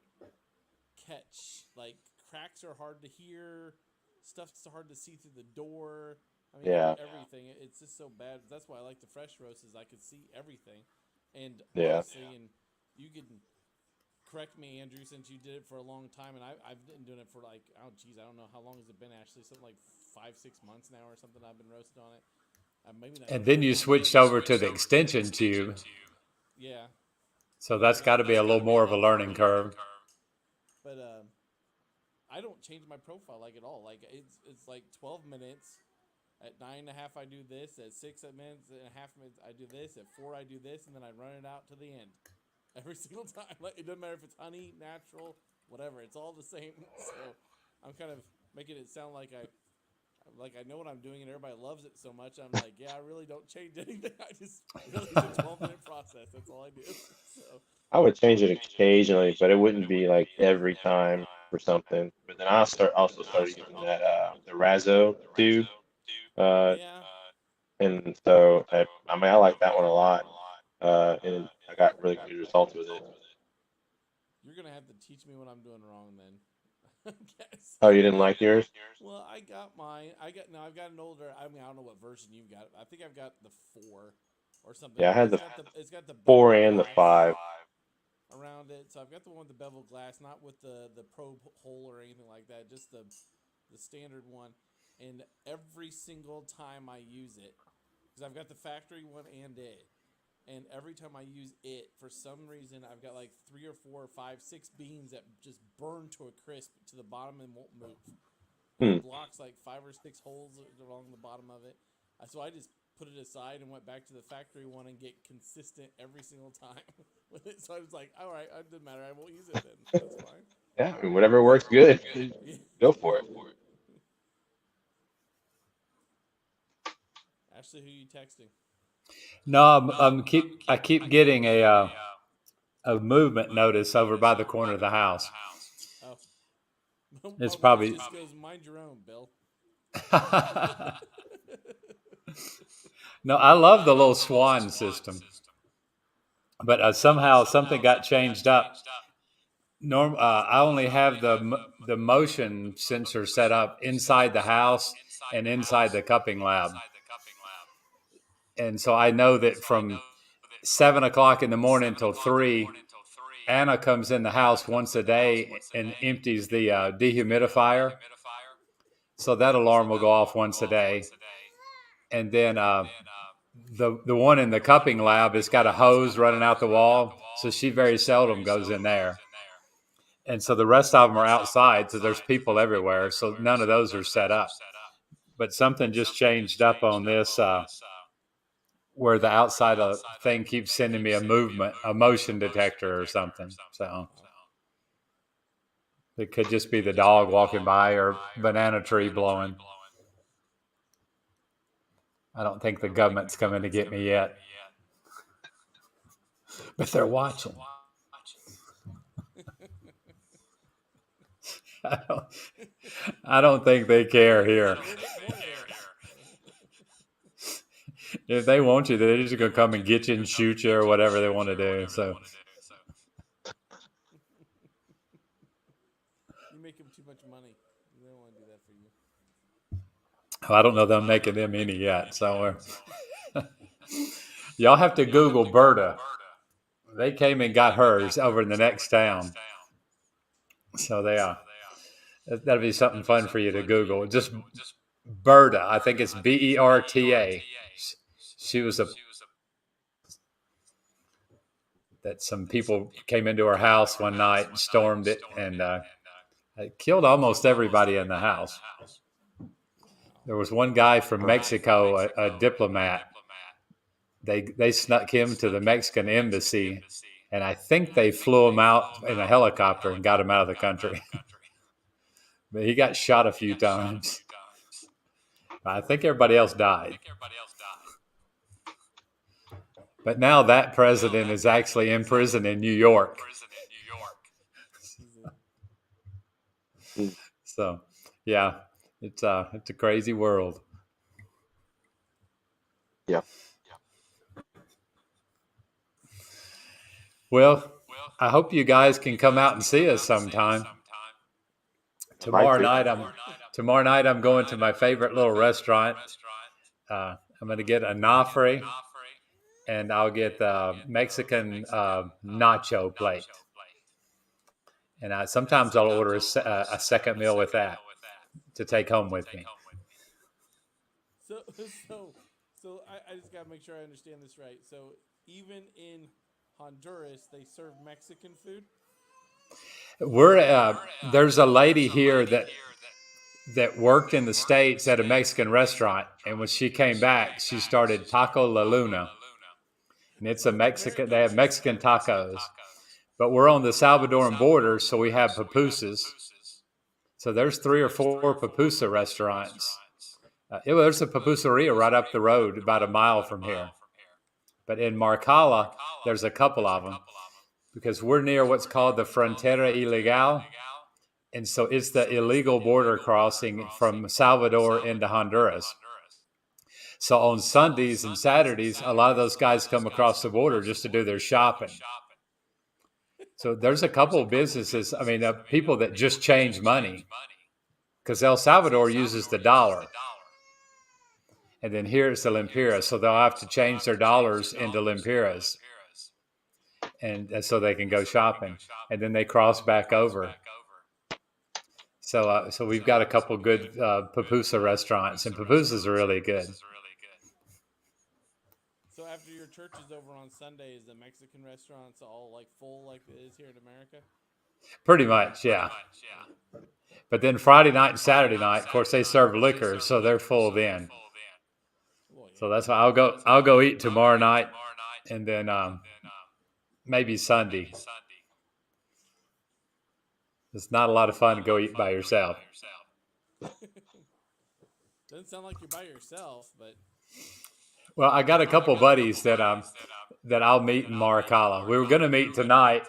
catch, like, cracks are hard to hear, stuff's hard to see through the door. I mean, Yeah. everything. It's just so bad. That's why I like the fresh roast is I could see everything, and Yeah. honestly, and you can correct me, Andrew, since you did it for a long time, and I've been doing it for like, oh geez, I don't know how long has it been actually, something like 5-6 months now or something. I've been roasting on it. Maybe not And even then that you long. switched over to the extension tube. Yeah, So that's got to be a little more of a learning curve. but I don't change my profile like at all. Like it's like 12 minutes. At 9.5, I do this. At 6.5 minutes, I do this. At 4, I do this, and then I run it out to the end every single time. Like, it doesn't matter if it's honey, natural, whatever. It's all the same. So I'm kind of making it sound like I know what I'm doing, and everybody loves it so much. I'm like, yeah, I really don't change anything. I just really it's a 12-minute process. That's all I do. So I would change it occasionally, but it wouldn't be like every time for something. But then also started using that the Razzo tube, uh, yeah, and so I mean I like that one a lot, and I got really good results with it. you're gonna have to teach me what I'm doing wrong then. I guess. Oh, you didn't like yours? Well, I got mine. I've got an older. I mean, I don't know what version you've got. I think I've got the 4 or something. Yeah, I But had the it's got the four bevel and the glass 5. around it. So I've got the one with the bevel glass, not with the probe hole or anything like that. Just the standard one. And every single time I use it, because I've got the factory one and it, and every time I use it, for some reason, I've got like 3 or 4 or 5, 6 beans that just burn to a crisp to the bottom and won't move. And Hmm. it blocks like 5 or 6 holes along the bottom of it. So I just put it aside and went back to the factory one and get consistent every single time with it. So I was like, all right, it doesn't matter. I won't use it then. That's fine. Yeah, I mean, whatever works good, Yeah. go for it. Ashley, who are you texting? No, I keep getting a movement notice over by the corner of the house. Oh, my It's wife probably just goes, mind your own, Bill. no. I love the little swan system, but somehow something got changed up. I only have the motion sensor set up inside the house and inside the cupping lab, and so I know that from 7 o'clock in the morning till 3, Anna comes in the house once a day and empties the dehumidifier. So that alarm will go off once a day. And then the one in the cupping lab has got a hose running out the wall. So she very seldom goes in there. And so the rest of them are outside. So there's people everywhere. So none of those are set up. But something just changed up on this where the outside thing keeps sending me a motion detector or something. So it could just be the dog walking by or banana tree blowing. I don't think the government's coming to get me yet, but they're watching. I don't think they care here. A little bit more there. If they want you, they're just gonna come and get you and shoot you or whatever they want to do. So You make them too much money. They don't want to do that for you. I don't know them making them any yet. So y'all have to Google Berta. They came and got hers over in the next town. So they are. That'll be something fun for you to Google. Just Berta. I think it's Berta. She was that some people came into her house one night and stormed it, and It killed almost everybody in the house. There was one guy from Mexico, a diplomat. They snuck him to the Mexican embassy, and I think they flew him out in a helicopter and got him out of the country. But he got shot a few times. I think everybody else died. But now that president is actually in prison in New York. So, yeah, it's a crazy world. Yeah. Well, I hope you guys can come out and see us sometime. Tomorrow night I'm going to my favorite little restaurant. I'm going to get a nafre, and I'll get the Mexican nacho plate. And sometimes I'll order a second meal with that to take home with me. So I just gotta make sure I understand this right. So even in Honduras, they serve Mexican food. There's a lady here that worked in the States at a Mexican restaurant, and when she came back, she started Taco La Luna, and it's a Mexican. They have Mexican tacos, but we're on the Salvadoran border, so we have pupusas. So there's 3 or 4 pupusa restaurants. There's a pupuseria right up the road, about a mile from here. But in Marcala, there's a couple of them, because we're near what's called the Frontera Ilegal. And so it's the illegal border crossing from Salvador into Honduras. So on Sundays and Saturdays, a lot of those guys come across the border just to do their shopping. So there's a couple of businesses, people that just change money, because El Salvador uses the dollar. And then here it's the lempiras, so they'll have to change their dollars into lempiras, and so they can go shopping. And then they cross back over. So we've got a couple good pupusa restaurants, and pupusas are really good. So after your church is over on Sunday, is the Mexican restaurants all like full like it is here in America? Pretty much, yeah. But then Friday night and Saturday night, of course, they serve liquor, so they're full then. So that's why I'll go eat tomorrow night, and then maybe Sunday. It's not a lot of fun to go eat by yourself. Doesn't sound like you're by yourself, but. Well, I got a couple buddies that I'll meet in Maracala. We were going to meet tonight,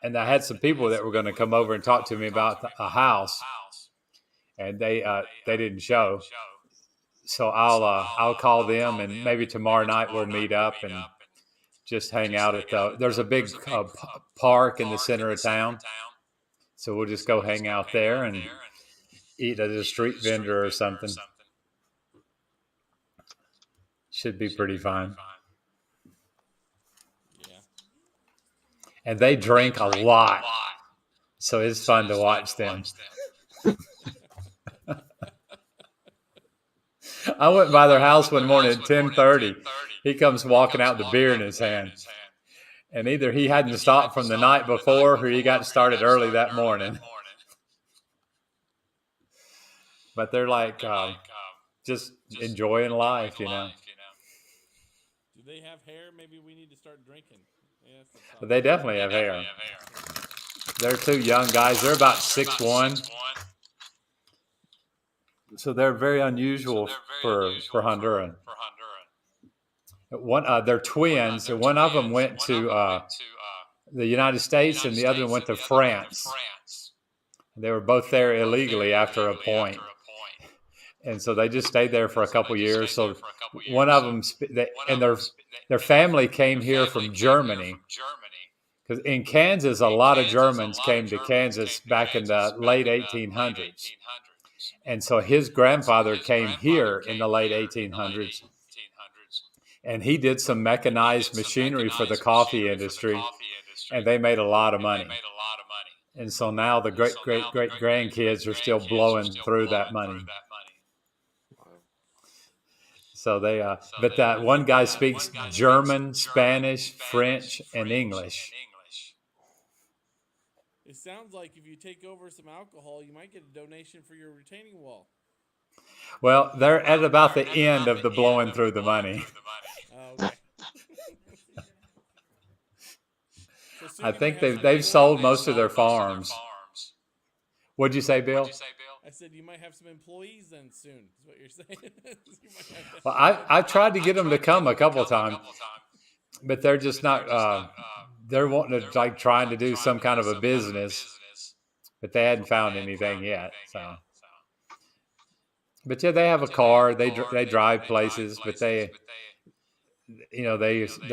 and I had some people that were going to come over and talk to me about a house, and they didn't show. So I'll call them, and maybe tomorrow night we'll meet up and just hang out at there's a big park in the center of town. So we'll just go hang out there and eat at a street vendor or something. Should be pretty fun. Yeah. And they drink a lot, so it's fun to watch them. I went by their house one morning at 10:30. He comes walking out with a beer in his hand. And either he hadn't stopped from the night before, or he got started early that morning. But they're like just enjoying life, you know. Do they have hair? Maybe we need to start drinking. Yeah, They definitely have hair. They're 2 young guys. They're about 6'1". So they're very unusual for Honduran. They're twins, and one of them went to the United States, and the other one went to France. They were both there illegally after a point. And so they just stayed there for a couple years. So one of them, and their family came here from Germany. Because in Kansas, a lot of Germans came to Kansas back in the late 1800s. And so his grandfather came here in the late 1800s. And he did some mechanized machinery for the coffee industry. And they made a lot of money. And so now the great grandkids are still blowing through that money. So but that one guy speaks German, Spanish, French, and English. It sounds like if you take over some alcohol, you might get a donation for your retaining wall. Well, they're at about the end of the blowing through the money. Oh, okay. So soon I you might think have some they've sold employees. most of their farms. What'd you say, Bill? I said you might have some employees then soon. Is what you're saying? You might have to- Well, I tried to get them to come a couple of times, but they're just not. They're wanting to like trying to do some kind of a business, but they hadn't found anything yet. So, but yeah, they have a car. They drive places, but they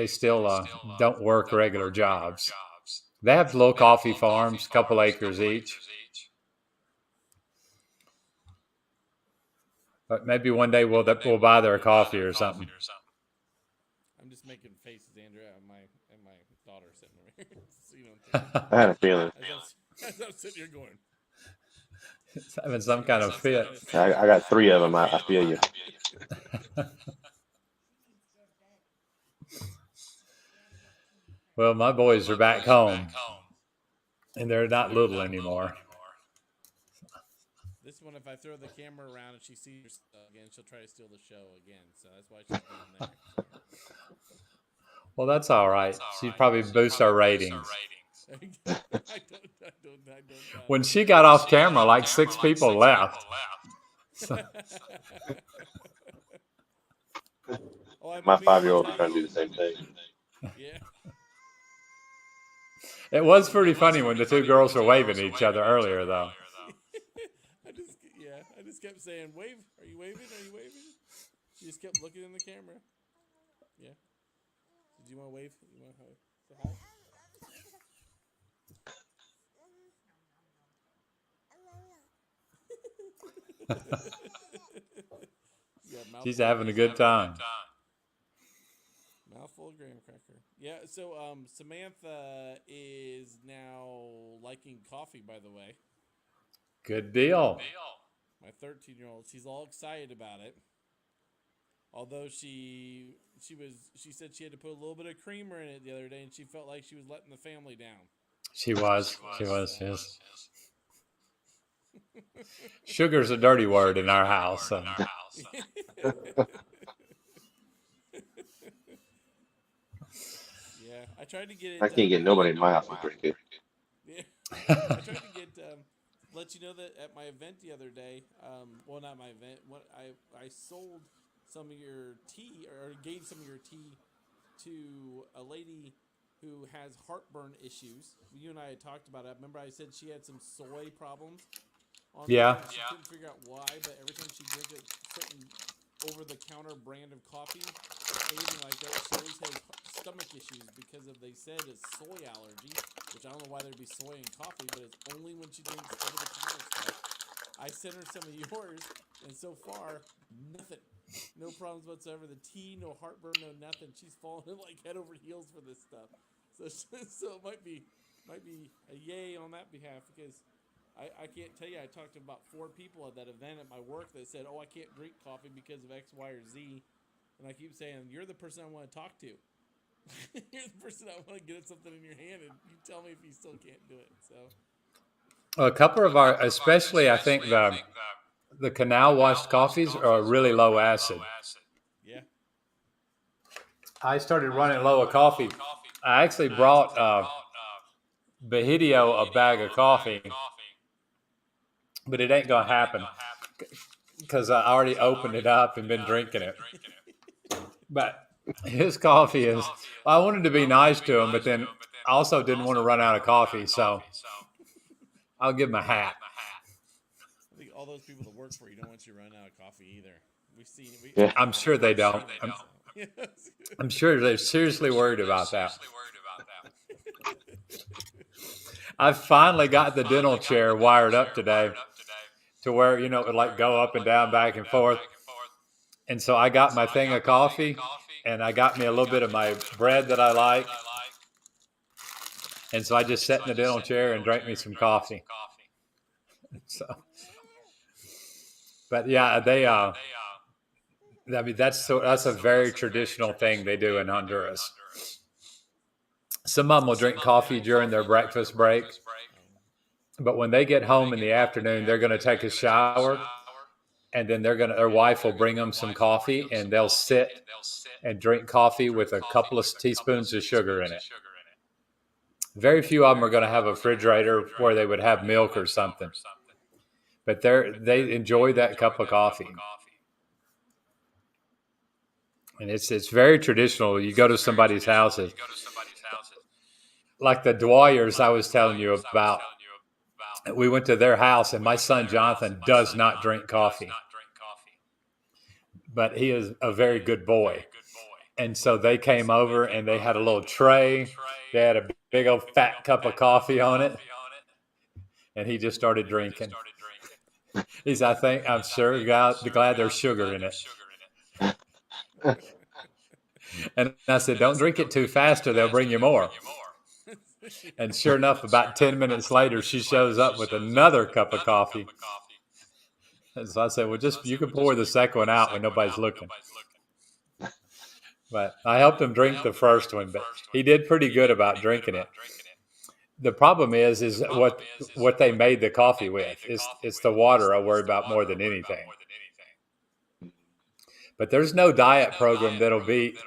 still don't work regular jobs. They have little coffee farms, couple acres each. But maybe one day we'll buy their coffee or something. I'm just making faces, Andrew, and my daughter sitting over here. So you don't think. I had a feeling. As I'm sitting here going. It's having some kind of fit. I got 3 of them. I feel you. Well, my boys are back home, and they're not little anymore. This one, if I throw the camera around and she sees her again, she'll try to steal the show again. So that's why she's doing there. Well, that's all right. She'd probably boost our ratings. I don't. When she got off camera, like 6 people left. So, My 5-year-old is trying to do the same thing. Yeah. it was pretty funny when the 2 girls were waving at each other earlier, though. I just kept saying, "Wave. Are you waving? Are you waving?" She just kept looking in the camera. Yeah. Did you want to wave? You want to say hi? She's having a good time. Mouthful of graham cracker. Yeah, so Samantha is now liking coffee, by the way. Good deal. My 13-year-old, she's all excited about it. Although she said she had to put a little bit of creamer in it the other day, and she felt like she was letting the family down. She was. Yes. Sugar's a dirty word in our house. So. Yeah, I tried to get it. I can't get nobody in my house to drink it. Yeah, I tried to get let you know that at my event the other day. Well, not my event. What I sold some of your tea or gave some of your tea to a lady who has heartburn issues. You and I had talked about it. Remember, I said she had some soy problems. Yeah. She couldn't figure out why, but every time she drank a certain over-the-counter brand of coffee, anything like that, she always has stomach issues because of, they said, a soy allergy, which I don't know why there'd be soy in coffee, but it's only when she drinks over-the-counter stuff. I sent her some of yours, and so far, nothing. No problems whatsoever. The tea, no heartburn, no nothing. She's fallen like head over heels for this stuff. So it might be a yay on that behalf, because I can't tell you, I talked to about 4 people at that event at my work that said, "Oh, I can't drink coffee because of X, Y, or Z." And I keep saying, "You're the person I want to talk to. You're the person I want to get something in your hand, and you tell me if you still can't do it." So A couple of our, especially I think the canal washed coffees are really low acid. yeah. I started running low of coffee. I actually brought Bahidio a bag of coffee, but it ain't gonna happen because I already opened it up and been drinking it. But his coffee is, I wanted to be nice to him, but then I also didn't want to run out of coffee, so I'll give him a hat. I think all those people that work for you don't want you to run out of coffee either. We've seen it. Yeah. I'm sure they don't. I'm sure they're seriously worried about that. I finally got the dental chair wired up today to where, it would like go up and down, back and forth. And so I got my thing of coffee, and I got me a little bit of my bread that I like. And so I just sat in the dental chair and drank me some coffee. So, but yeah, that's a very traditional thing they do in Honduras. Some of them will drink coffee during their breakfast break, But when they get home in the afternoon, they're going to take a shower, and then their wife will bring them some coffee, and they'll sit and drink coffee with a couple of teaspoons of sugar in it. Very few of them are going to have a refrigerator where they would have milk or something, but they enjoy that cup of coffee. And it's very traditional. You go to somebody's house, like the Dwyers I was telling you about. We went to their house, and my son Jonathan does not drink coffee, but he is a very good boy. And so they came over, and they had a little tray. They had a big old fat cup of coffee on it, and he just started drinking. He's, I'm sure glad there's sugar in it. And I said, don't drink it too fast or they'll bring you more. And sure enough, about 10 minutes later, she shows up with another cup of coffee. And so I said, well, you can pour the second one out when nobody's looking. But I helped him drink the first one, but he did pretty good about drinking it. The problem is what they made the coffee with. It's the water I worry about more than anything. But there's no diet program that'll beat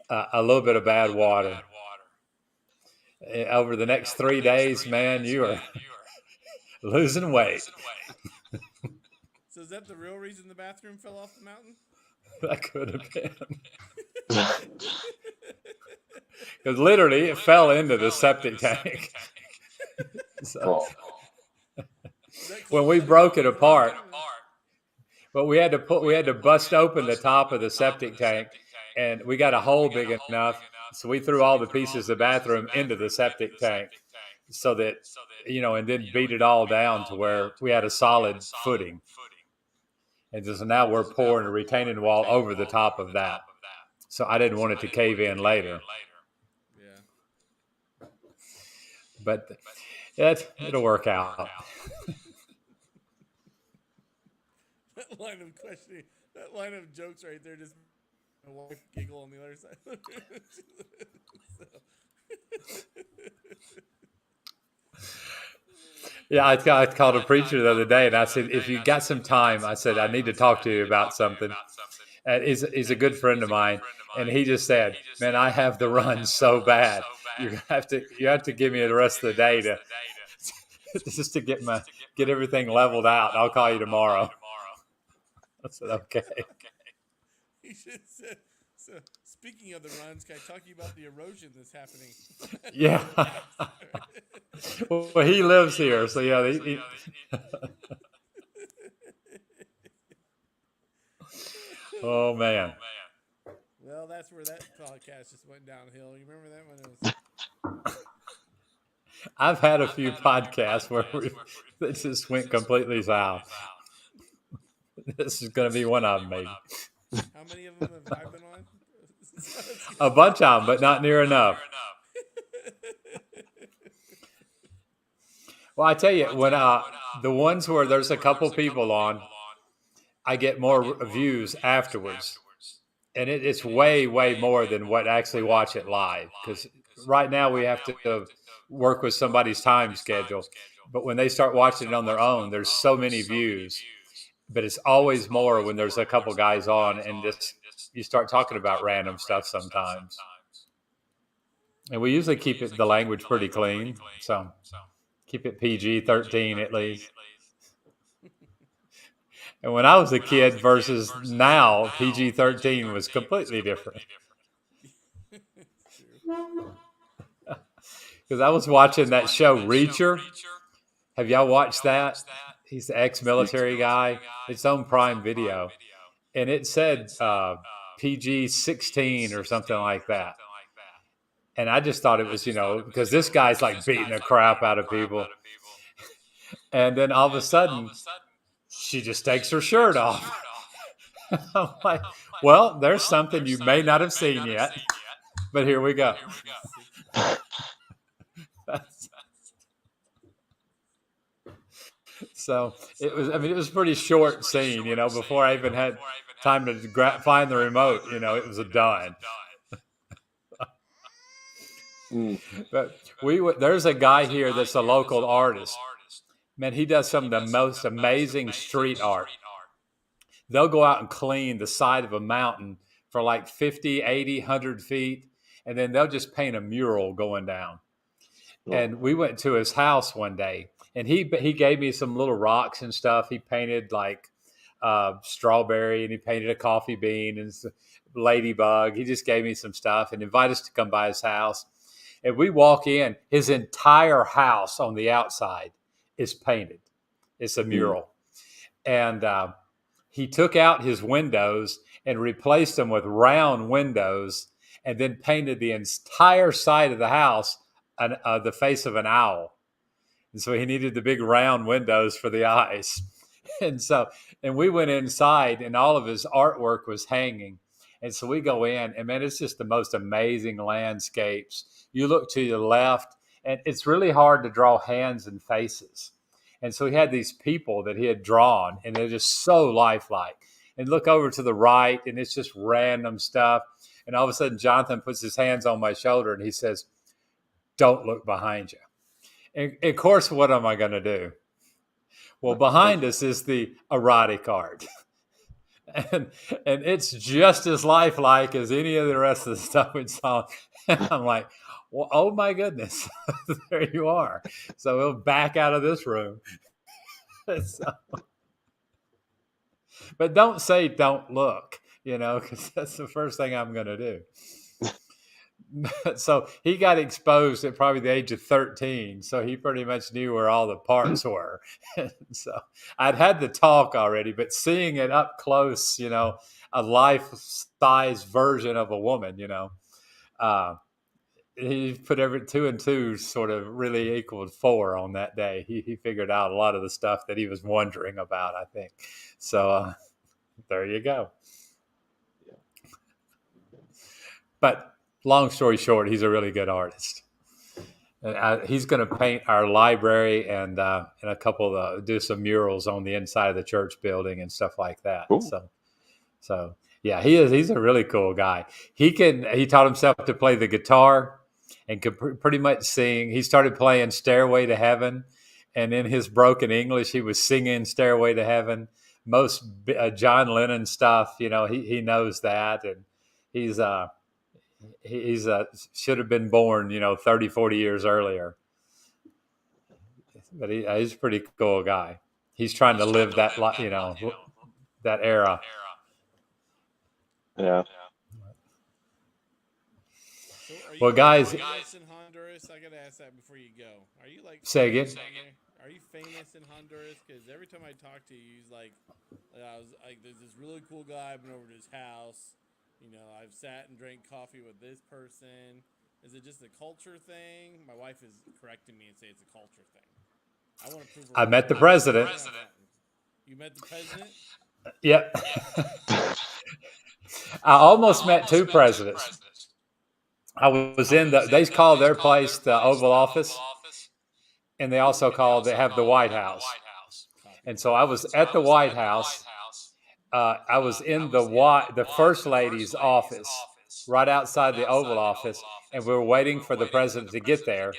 a little bit of bad water. Over the next 3 days, man, you are losing weight. So is that the real reason the bathroom fell off the mountain? That could have been. Because literally it fell into the septic tank. So, when we broke it apart, but we had to bust open the top of the septic tank, and we got a hole big enough, so we threw all the pieces of the bathroom into the septic tank, so that and then beat it all down to where we had a solid footing. And so now we're pouring a retaining wall over the top of that. So I didn't want it to cave in later. Yeah. But it'll work out. That line of jokes right there, just my wife giggle on the other side. Yeah, I called a preacher the other day, and I said, if you got some time, I said, I need to talk to you about something. And he's a good friend of mine, and he just said, man, I have the run so bad. You have to give me the rest of the day to just to get everything leveled out. I'll call you tomorrow. I said, okay. He should said, so speaking of the runs, can I talk to you about the erosion that's happening? Yeah. Well, he lives here, so yeah. Oh man. Well, that's where that podcast just went downhill. You remember that when it was? I've had a few podcasts where it just went completely south. This is going to be one of them, maybe. How many of them have I been on? A bunch of them, but not near enough. Well, I tell you, when the ones where there's a couple people on, I get more views afterwards. And it's way, way more than what actually watch it live. Because right now we have to work with somebody's time schedule. But when they start watching it on their own, there's so many views. But it's always more when there's a couple guys on, and you start talking about random stuff sometimes. And we usually keep the language pretty clean. So keep it PG-13 at least. And when I was a kid versus now, PG-13 was completely different. Because I was watching that show, Reacher. Have y'all watched that? He's the ex-military guy. It's on Prime Video. And it said PG-16 or something like that. And I just thought it was, because this guy's like beating the crap out of people. And then all of a sudden, she just takes her shirt off. I'm like, well, there's something you may not have seen yet, but here we go. So it was a pretty short scene, before I even had time to find the remote, it was done. But there's a guy here that's a local artist, Man, he does some of the most amazing street art. They'll go out and clean the side of a mountain for like 50, 80, 100 feet, and then they'll just paint a mural going down. And we went to his house one day, and he gave me some little rocks and stuff. He painted like strawberry, and he painted a coffee bean and ladybug. He just gave me some stuff and invited us to come by his house. And we walk in, his entire house on the outside is painted. It's a mural. And he took out his windows and replaced them with round windows, and then painted the entire side of the house the face of an owl. And so he needed the big round windows for the eyes. And we went inside, and all of his artwork was hanging. And so we go in, and man, it's just the most amazing landscapes. You look to your left, and it's really hard to draw hands and faces. And so he had these people that he had drawn, and they're just so lifelike. And look over to the right, and it's just random stuff. And all of a sudden, Jonathan puts his hands on my shoulder, and he says, "Don't look behind you." And of course, what am I going to do? Well, behind us is the erotic art. And it's just as lifelike as any of the rest of the stuff we saw. And I'm like, well, oh my goodness, there you are. So we'll back out of this room. But don't say don't look, because that's the first thing I'm going to do. So he got exposed at probably the age of 13. So he pretty much knew where all the parts were. So I'd had the talk already, but seeing it up close, a life-size version of a woman, he put every 2 and 2 sort of really equaled 4 on that day. He figured out a lot of the stuff that he was wondering about, I think. So there you go. But long story short, he's a really good artist. And he's going to paint our library and a couple of do some murals on the inside of the church building and stuff like that. Cool. So yeah, he's a really cool guy. He taught himself to play the guitar and could pretty much sing. He started playing Stairway to Heaven, and in his broken English, he was singing Stairway to Heaven. Most John Lennon stuff, he knows that, and he's should have been born, 30, 40 years earlier. But he's a pretty cool guy. He's trying to live that, that era. Yeah. Well, guys, in Honduras, I gotta ask that before you go. Are you like say again? Are you famous in Honduras? Because every time I talk to you, he's like, there's this really cool guy. I've been over to his house. I've sat and drank coffee with this person. Is it just a culture thing? My wife is correcting me and say it's a culture thing. I want to prove. I met the president. You met the president? Yep. I almost met 2 presidents. I was in they call their place the Oval Office, and they also have the White House. And so I was at the White House. I was in the First Lady's office, right outside the Oval Office, and we were waiting for the president to get there.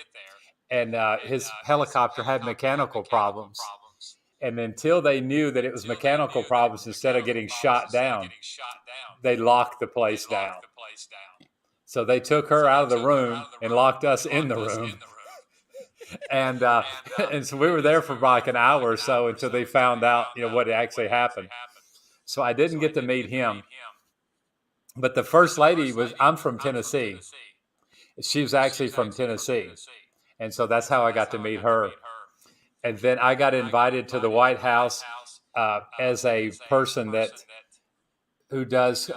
And his helicopter had mechanical problems. And until they knew that it was mechanical problems instead of getting shot down, they locked the place down. So they took her out of the room and locked us in the room. And so we were there for like an hour or so until they found out, what actually happened. So I didn't get to meet him. But the First Lady I'm from Tennessee. She was actually from Tennessee. And so that's how I got to meet her. And then I got invited to the White House as a person who does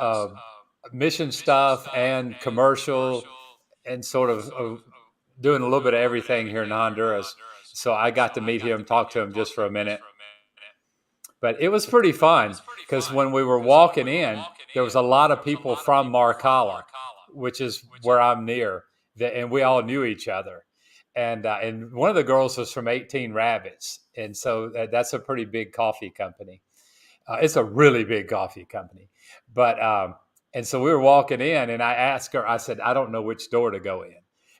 mission stuff and commercial and sort of doing a little bit of everything here in Honduras. So I got to meet him, talk to him just for a minute. But it was pretty fun because when we were walking in, there was a lot of people from Marcala, which is where I'm near, and we all knew each other. And one of the girls was from 18 Rabbits, and so that's a pretty big coffee company. It's a really big coffee company. But and so we were walking in, and I asked her, I said, I don't know which door to go in.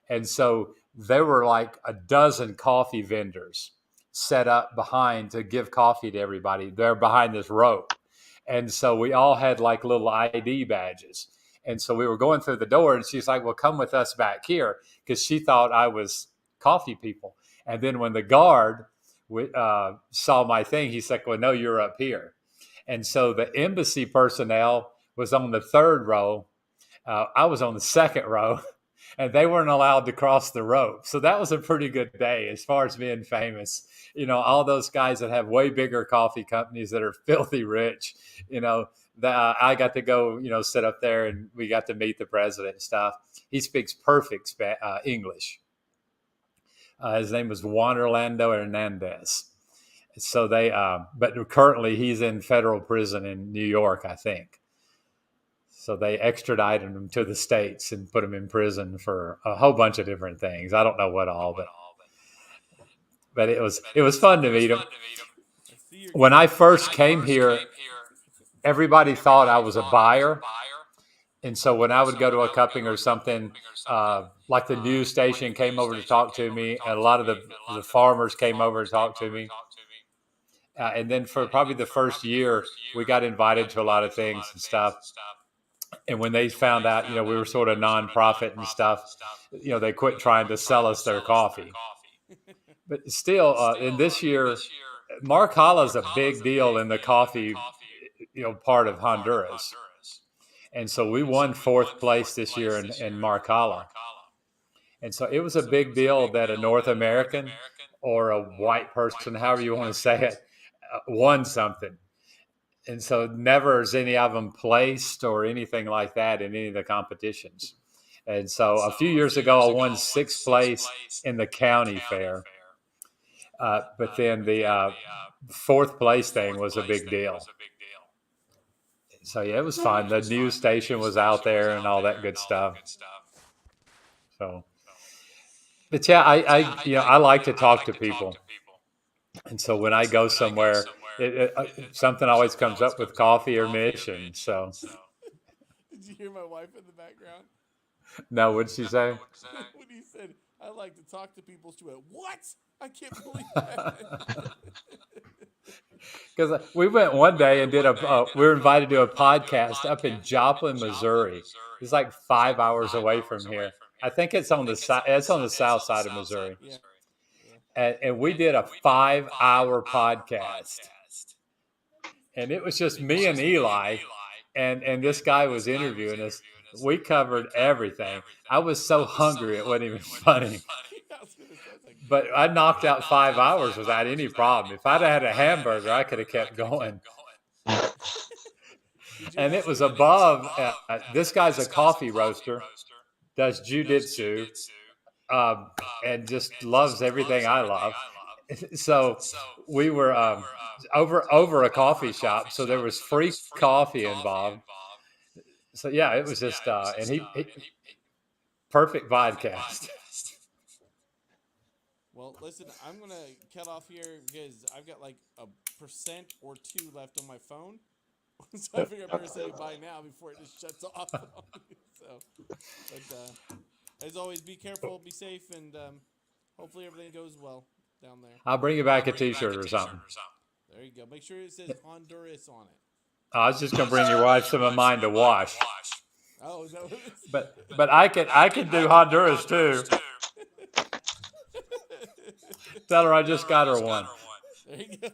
And so there were like a dozen coffee vendors set up behind to give coffee to everybody. They're behind this rope. And so we all had like little ID badges. And so we were going through the door, and she's like, well, come with us back here, because she thought I was coffee people. And then when the guard saw my thing, he's like, well, no, you're up here. And so the embassy personnel was on the third row. I was on the second row, and they weren't allowed to cross the rope. So that was a pretty good day as far as being famous. All those guys that have way bigger coffee companies that are filthy rich, I got to go, sit up there, and we got to meet the president and stuff. He speaks perfect English. His name was Juan Orlando Hernandez. So but currently he's in federal prison in New York, I think. So they extradited him to the States and put him in prison for a whole bunch of different things. I don't know what all, but it was fun to meet him. When I first came here, everybody thought I was a buyer. And so when I would go to a cupping or something, like the news station came over to talk to me, and a lot of the farmers came over to talk to me. And then for probably the first year, we got invited to a lot of things and stuff. And when they found out, we were sort of nonprofit and stuff, they quit trying to sell us their coffee. But still, in this year, Marcala is a big deal in the coffee, part of Honduras. And so we won fourth place this year in Marcala. And so it was a big deal that a North American or a white person, however you want to say it, won something. And so never is any of them placed or anything like that in any of the competitions. And so a few years ago, I won sixth place in the county fair. But then the fourth place thing was a big deal. So yeah, it was fun. The news station was out there and all that good stuff. So, but yeah, I like to talk to people. And so when I go somewhere, something always comes up with coffee or mission. So. Did you hear my wife in the background? No, what did she say? When he said, I like to talk to people, she went, what? I can't believe that. Because we went one day and we were invited to a podcast up in Joplin, Missouri. It's like 5 hours away from here. I think it's on the south side of Missouri. Yeah. And we did a 5-hour podcast. And it was just me and Eli, and this guy was interviewing us. We covered everything. I was so hungry it wasn't even funny. But I knocked out 5 hours without any problem. If I'd had a hamburger, I could have kept going. And it was above. This guy's a coffee roaster, does jiu-jitsu, and just loves everything I love. So we were over a coffee shop, so there was free coffee involved. So yeah, it was just and he perfect podcast. Well, listen, I'm gonna cut off here because I've got like 1% or 2 left on my phone, so I figure I better say goodbye now before it just shuts off. But as always, be careful, be safe, and hopefully everything goes well down there. I'll bring you back a T-shirt or something. There you go. Make sure it says Honduras on it. I was just gonna bring your wife some of mine to wash. Oh, is that what it is? But I can do Honduras too. Tell her I just got her one. There you go.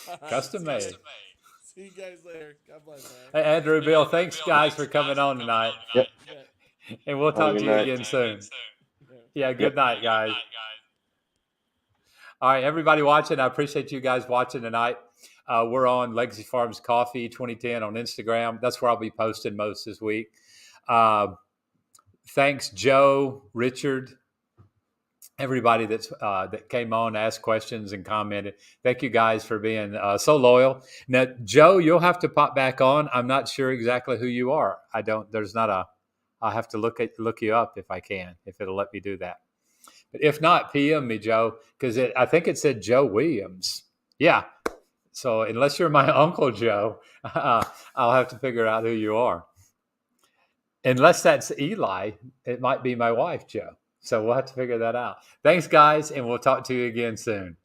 Right, Custom made. See you guys later. God bless. Hey, Andrew, Bill, thanks guys for coming on tonight. Yep. And we'll talk to you again soon. Yeah, good night, guys. All right, everybody watching, I appreciate you guys watching tonight. We're on Legacy Farms Coffee 2010 on Instagram. That's where I'll be posting most this week. Thanks, Joe, Richard, everybody that came on, asked questions, and commented. Thank you guys for being so loyal. Now, Joe, you'll have to pop back on. I'm not sure exactly who you are. I'll have to look you up if I can, if it'll let me do that. But if not, PM me, Joe, because I think it said Joe Williams. Yeah. So unless you're my Uncle Joe, I'll have to figure out who you are. Unless that's Eli, it might be my wife, Joe. So we'll have to figure that out. Thanks, guys, and we'll talk to you again soon.